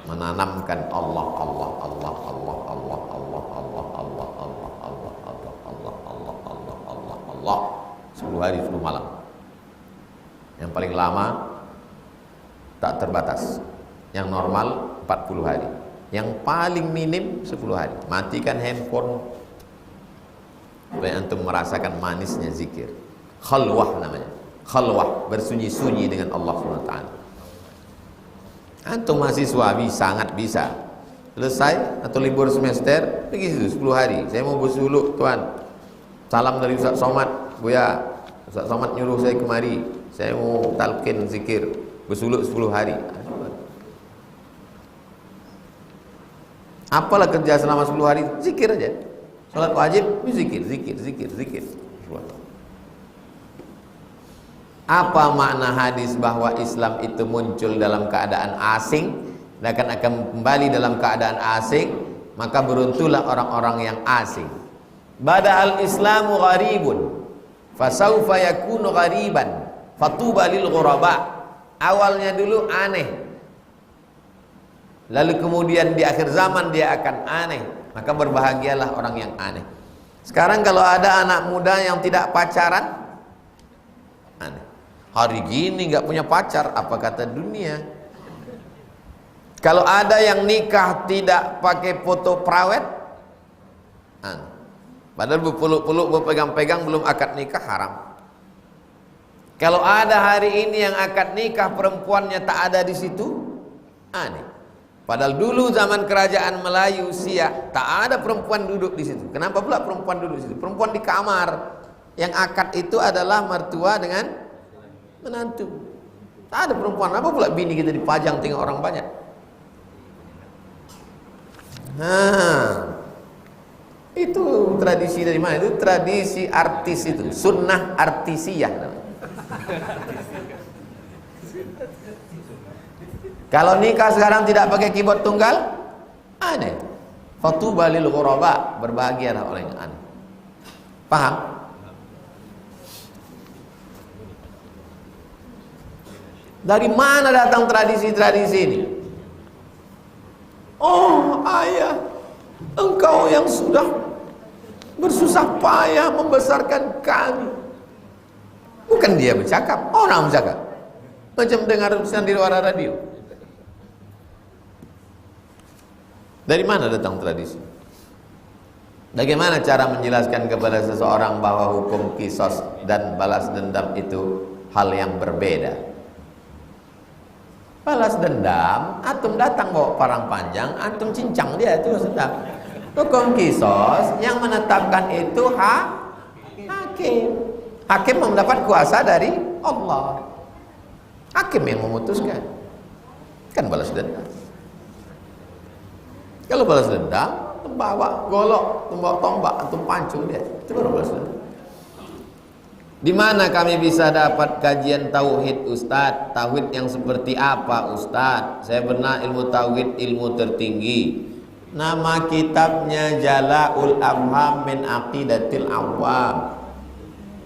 menanamkan Allah Allah Allah Allah Allah Allah Allah Allah Allah Allah Allah Allah Allah Allah Allah Allah 10 hari 10 malam. Yang paling lama tak terbatas, yang normal 40 hari, yang paling minim 10 hari. Matikan handphone supaya antum merasakan manisnya zikir. Khalwah namanya. khalwah, bersunyi-sunyi dengan Allah SWT. Antum mahasiswa sangat bisa. Selesai atau libur semester, pergi situ 10 hari. Saya mau bersuluk, Tuan. Salam dari Ustaz Somad, Buya. Ustaz Somad nyuruh saya kemari. Saya mau talqin zikir, bersuluk 10 hari. Apalah kerja selama 10 hari? Zikir aja. Salat wajib, zikir. Apa makna hadis bahwa Islam itu muncul dalam keadaan asing dan akan kembali dalam keadaan asing? Maka beruntunglah orang-orang yang asing. Bada'al Islamu gharibun fasawfa yakunu ghariban fatuba lil ghuraba. Awalnya dulu aneh, lalu kemudian di akhir zaman dia akan aneh. Maka berbahagialah orang yang aneh. Sekarang kalau ada anak muda yang tidak pacaran, aneh. Hari gini nggak punya pacar, apa kata dunia? Kalau ada yang nikah tidak pakai foto prawet, aneh. Padahal berpeluk-peluk, berpegang-pegang, belum akad nikah, haram. Kalau ada hari ini yang akad nikah perempuannya tak ada di situ, aneh. Padahal dulu zaman kerajaan Melayu Siak tak ada perempuan duduk di situ. Kenapa pula perempuan duduk di situ? Perempuan di kamar. Yang akad itu adalah mertua dengan menantu. Tak ada perempuan. Apa pula bini kita dipajang tengok orang banyak? Itu tradisi dari mana? Itu tradisi artis itu, sunnah artisiyah namanya. Kalau nikah sekarang tidak pakai keyboard tunggal, aneh. Fatuba lil ghuraba, berbahagialah orang yang aneh. Paham? Dari mana datang tradisi-tradisi ini? Oh ayah, engkau yang sudah bersusah payah membesarkan kami. Bukan dia bercakap, orang bercakap. Macam dengar di luar radio. Dari mana datang tradisi? Bagaimana cara menjelaskan kepada seseorang bahwa hukum qisas dan balas dendam itu hal yang berbeda? Balas dendam, antum datang bawa parang panjang, antum cincang dia, itu sedap. Hukum qisas yang menetapkan itu hakim. Hakim mendapat kuasa dari Allah. Hakim yang memutuskan. Kan balas dendam. Kalau balas dendam, bawa golok, bawa tombak, atau pancung dia, itu baru balas dendam. Di mana kami bisa dapat kajian tauhid, Ustadz? Tauhid yang seperti apa, Ustadz? Saya benar ilmu tauhid, ilmu tertinggi. Nama kitabnya Jala'ul Afham min Aqidatil Awam.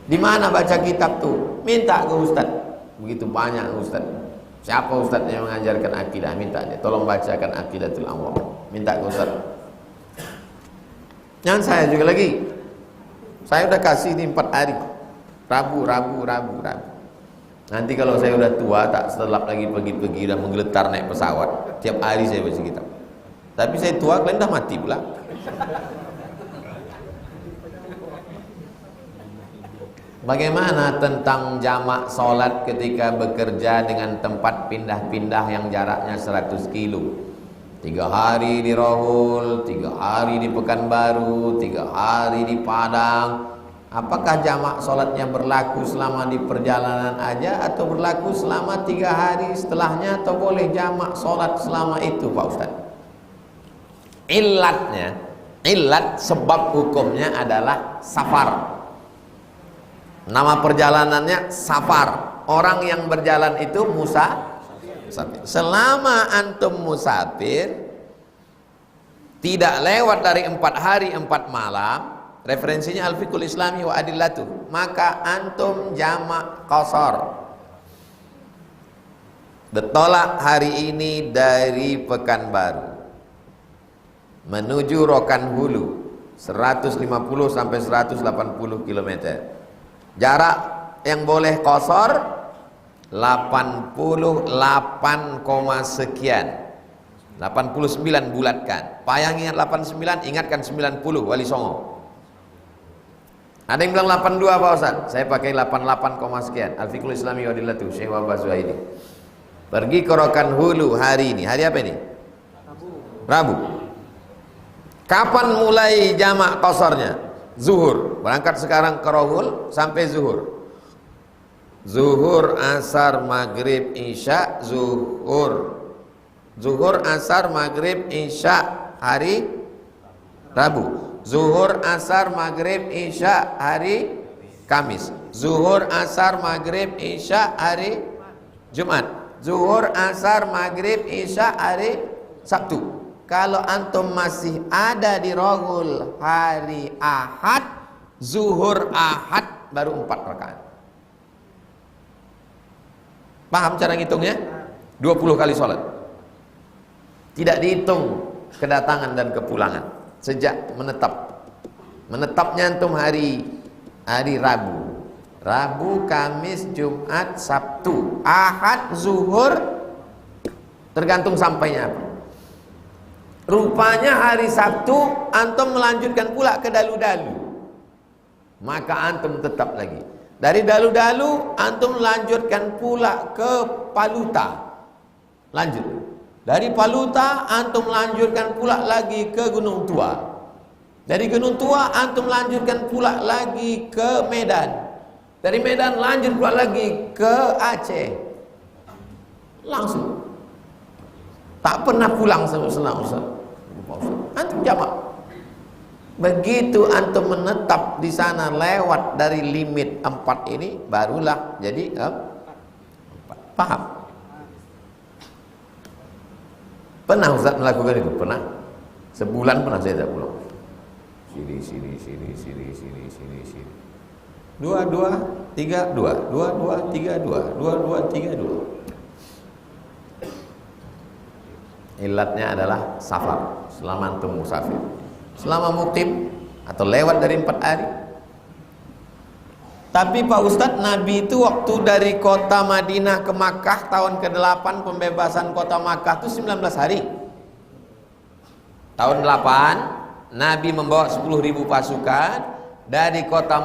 Di mana baca kitab tuh? Minta ke Ustadz. Begitu banyak Ustadz. Siapa Ustadz yang mengajarkan akidah? Minta aja. Tolong bacakan Aqidatul Awam. Minta ke Ustadz. Jangan saya juga lagi. Saya udah kasih ini 4 hari. Rabu. Nanti kalau saya udah tua, tak setelap lagi pergi-pergi, udah menggeletar naik pesawat, tiap hari saya baca kitab. Tapi saya tua, kalian udah mati pula. Bagaimana tentang jamak sholat ketika bekerja dengan tempat pindah-pindah yang jaraknya 100 kilo? 3 hari di Rohul, 3 hari di Pekanbaru, 3 hari di Padang. Apakah jamak sholatnya berlaku selama di perjalanan aja atau berlaku selama 3 hari setelahnya, atau boleh jamak sholat selama itu, Pak Ustaz? Ilat sebab hukumnya adalah safar. Nama perjalanannya safar. Orang yang berjalan itu musafir. Selama antum musafir tidak lewat dari 4 hari 4 malam, referensinya Al-Fiqhul Islami wa Adillatuh, maka antum jamak qasar. Bertolak hari ini dari Pekanbaru menuju Rokan Hulu 150 sampai 180 km. Jarak yang boleh qasar 88, sekian. 89 bulatkan. Payang ingat 89, ingatkan 90 Wali Songo. Ada yang bilang 82 Pak Ustaz. Saya pakai 88, sekian. Al-Fiqhul Islami wa Adillatuh, Syekh Wahbah Zuhaili. Pergi ke Rokan Hulu hari ini. Hari apa ini? Rabu. Kapan mulai jamak qasornya? Zuhur. Berangkat sekarang ke Rohul sampai zuhur. Zuhur, asar, maghrib, isya, zuhur. Zuhur, asar, maghrib, isya hari Rabu. Zuhur, asar, maghrib, isya hari Kamis. Zuhur, asar, maghrib, isya hari Jumat. Zuhur, asar, maghrib, isya hari Sabtu. Kalau antum masih ada di Rohul hari Ahad, zuhur Ahad baru 4 rakaat. Paham cara ngitungnya? 20 kali sholat. Tidak dihitung kedatangan dan kepulangan. Sejak menetap. Menetapnya antum hari Rabu. Rabu, Kamis, Jumat, Sabtu, Ahad, zuhur, tergantung sampainya apa. Rupanya hari Sabtu antum melanjutkan pula ke dalu-dalu, maka antum tetap lagi. Dari dalu-dalu antum lanjutkan pula ke Paluta, lanjut. Dari Paluta antum lanjutkan pula lagi ke Gunung Tua. Dari Gunung Tua antum lanjutkan pula lagi ke Medan. Dari Medan lanjut pula lagi ke Aceh. Langsung. Tak pernah pulang selang Ustaz. Antum jamak. Begitu antum menetap di sana lewat dari limit 4 ini, barulah jadi 4. Paham? Pernah Ustaz melakukan itu? Pernah. Sebulan pernah saya tak pulang. Sini. 2, 3, 2, 2, 3, 2, 2, 3, 2. Ilatnya adalah safar. Selama antum musafir, selama mukim atau lewat dari 4 hari. Tapi Pak Ustadz, Nabi itu waktu dari kota Madinah ke Makkah tahun ke-8 pembebasan kota Makkah itu 19 hari. Tahun 8 Nabi membawa 10.000 pasukan dari kota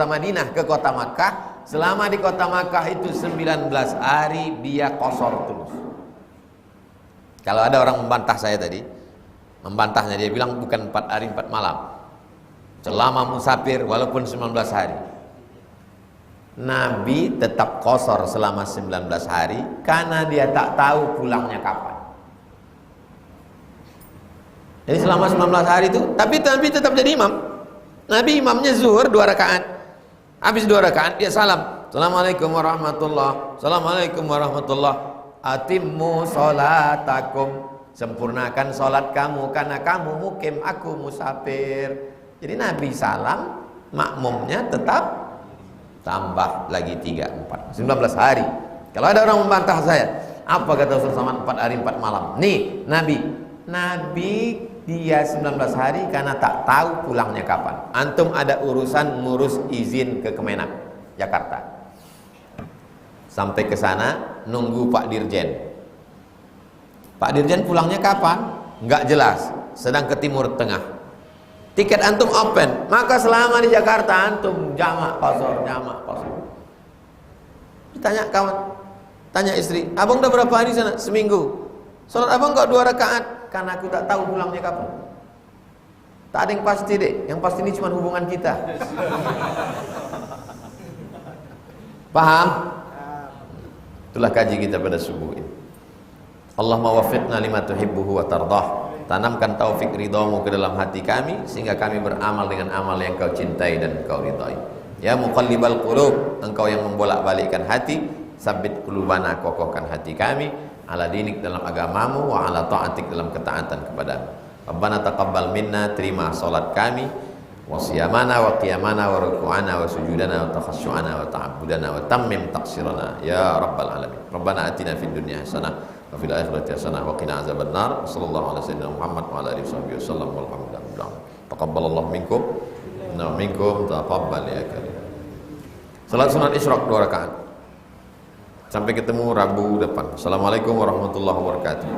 Madinah ke kota Makkah. Selama di kota Makkah itu 19 hari dia qashar terus. Kalau ada orang membantah saya tadi, membantahnya, dia bilang bukan 4 hari 4 malam, selama musafir walaupun 19 hari. Nabi tetap qashar selama 19 hari karena dia tak tahu pulangnya kapan. Jadi selama 19 hari itu, tapi Nabi tetap jadi imam. Nabi imamnya zuhur 2 rakaat. Habis 2 rakaat dia salam. Assalamualaikum warahmatullahi. Assalamualaikum warahmatullahi. Atimmu sholatakum, sempurnakan sholat kamu karena kamu mukim, aku musafir. Jadi Nabi salam, makmumnya tetap tambah lagi 3, 4, 19 hari. Kalau ada orang membantah saya, apa kata Rasul sama 4 hari 4 malam? Nih Nabi dia 19 hari karena tak tahu pulangnya kapan. Antum ada urusan ngurus izin ke Kemenak Jakarta, sampai ke sana nunggu Pak Dirjen. Pak Dirjen pulangnya kapan? Enggak jelas, sedang ke Timur Tengah. Tiket antum open, maka selama di Jakarta antum jamak qashar. Ditanya kawan, tanya istri, abang udah berapa hari sana? Seminggu. Salat abang kok 2 rakaat? Karena aku tak tahu pulangnya kapan. Tak ada yang pasti deh, yang pasti ini cuma hubungan kita. Paham? Itulah kaji kita pada subuh ini. Allahumma waffiqna lima tuhibbuhu wa tardah. Tanamkan taufik ridhamu ke dalam hati kami sehingga kami beramal dengan amal yang kau cintai dan kau ridhai. Ya muqallibal qulub, engkau yang membolak-balikkan hati, sabit qulubana, kokohkan hati kami ala dinik dalam agamamu wa ala ta'atik dalam ketaatan kepadamu. Rabbana taqabbal minna, terima salat kami, wa siyamana wa qiyamana wa ruku'ana wa sujudana wa takhasyu'ana wa ta'abudana wa tammim taqsirana ya rabbal alamin. Rabbana atina fid dunya hasanah wa fil akhirati hasanah wa qina azabannar. Sallallahu alaihi wasallam Muhammad wa ala alihi wasallam walhamdulillah. Taqabbalallahu minkum wa minkum taqabbal ya karim. Salat sunat Isyraq 2 rakaat. Sampai ketemu Rabu depan. Assalamualaikum warahmatullahi wabarakatuh.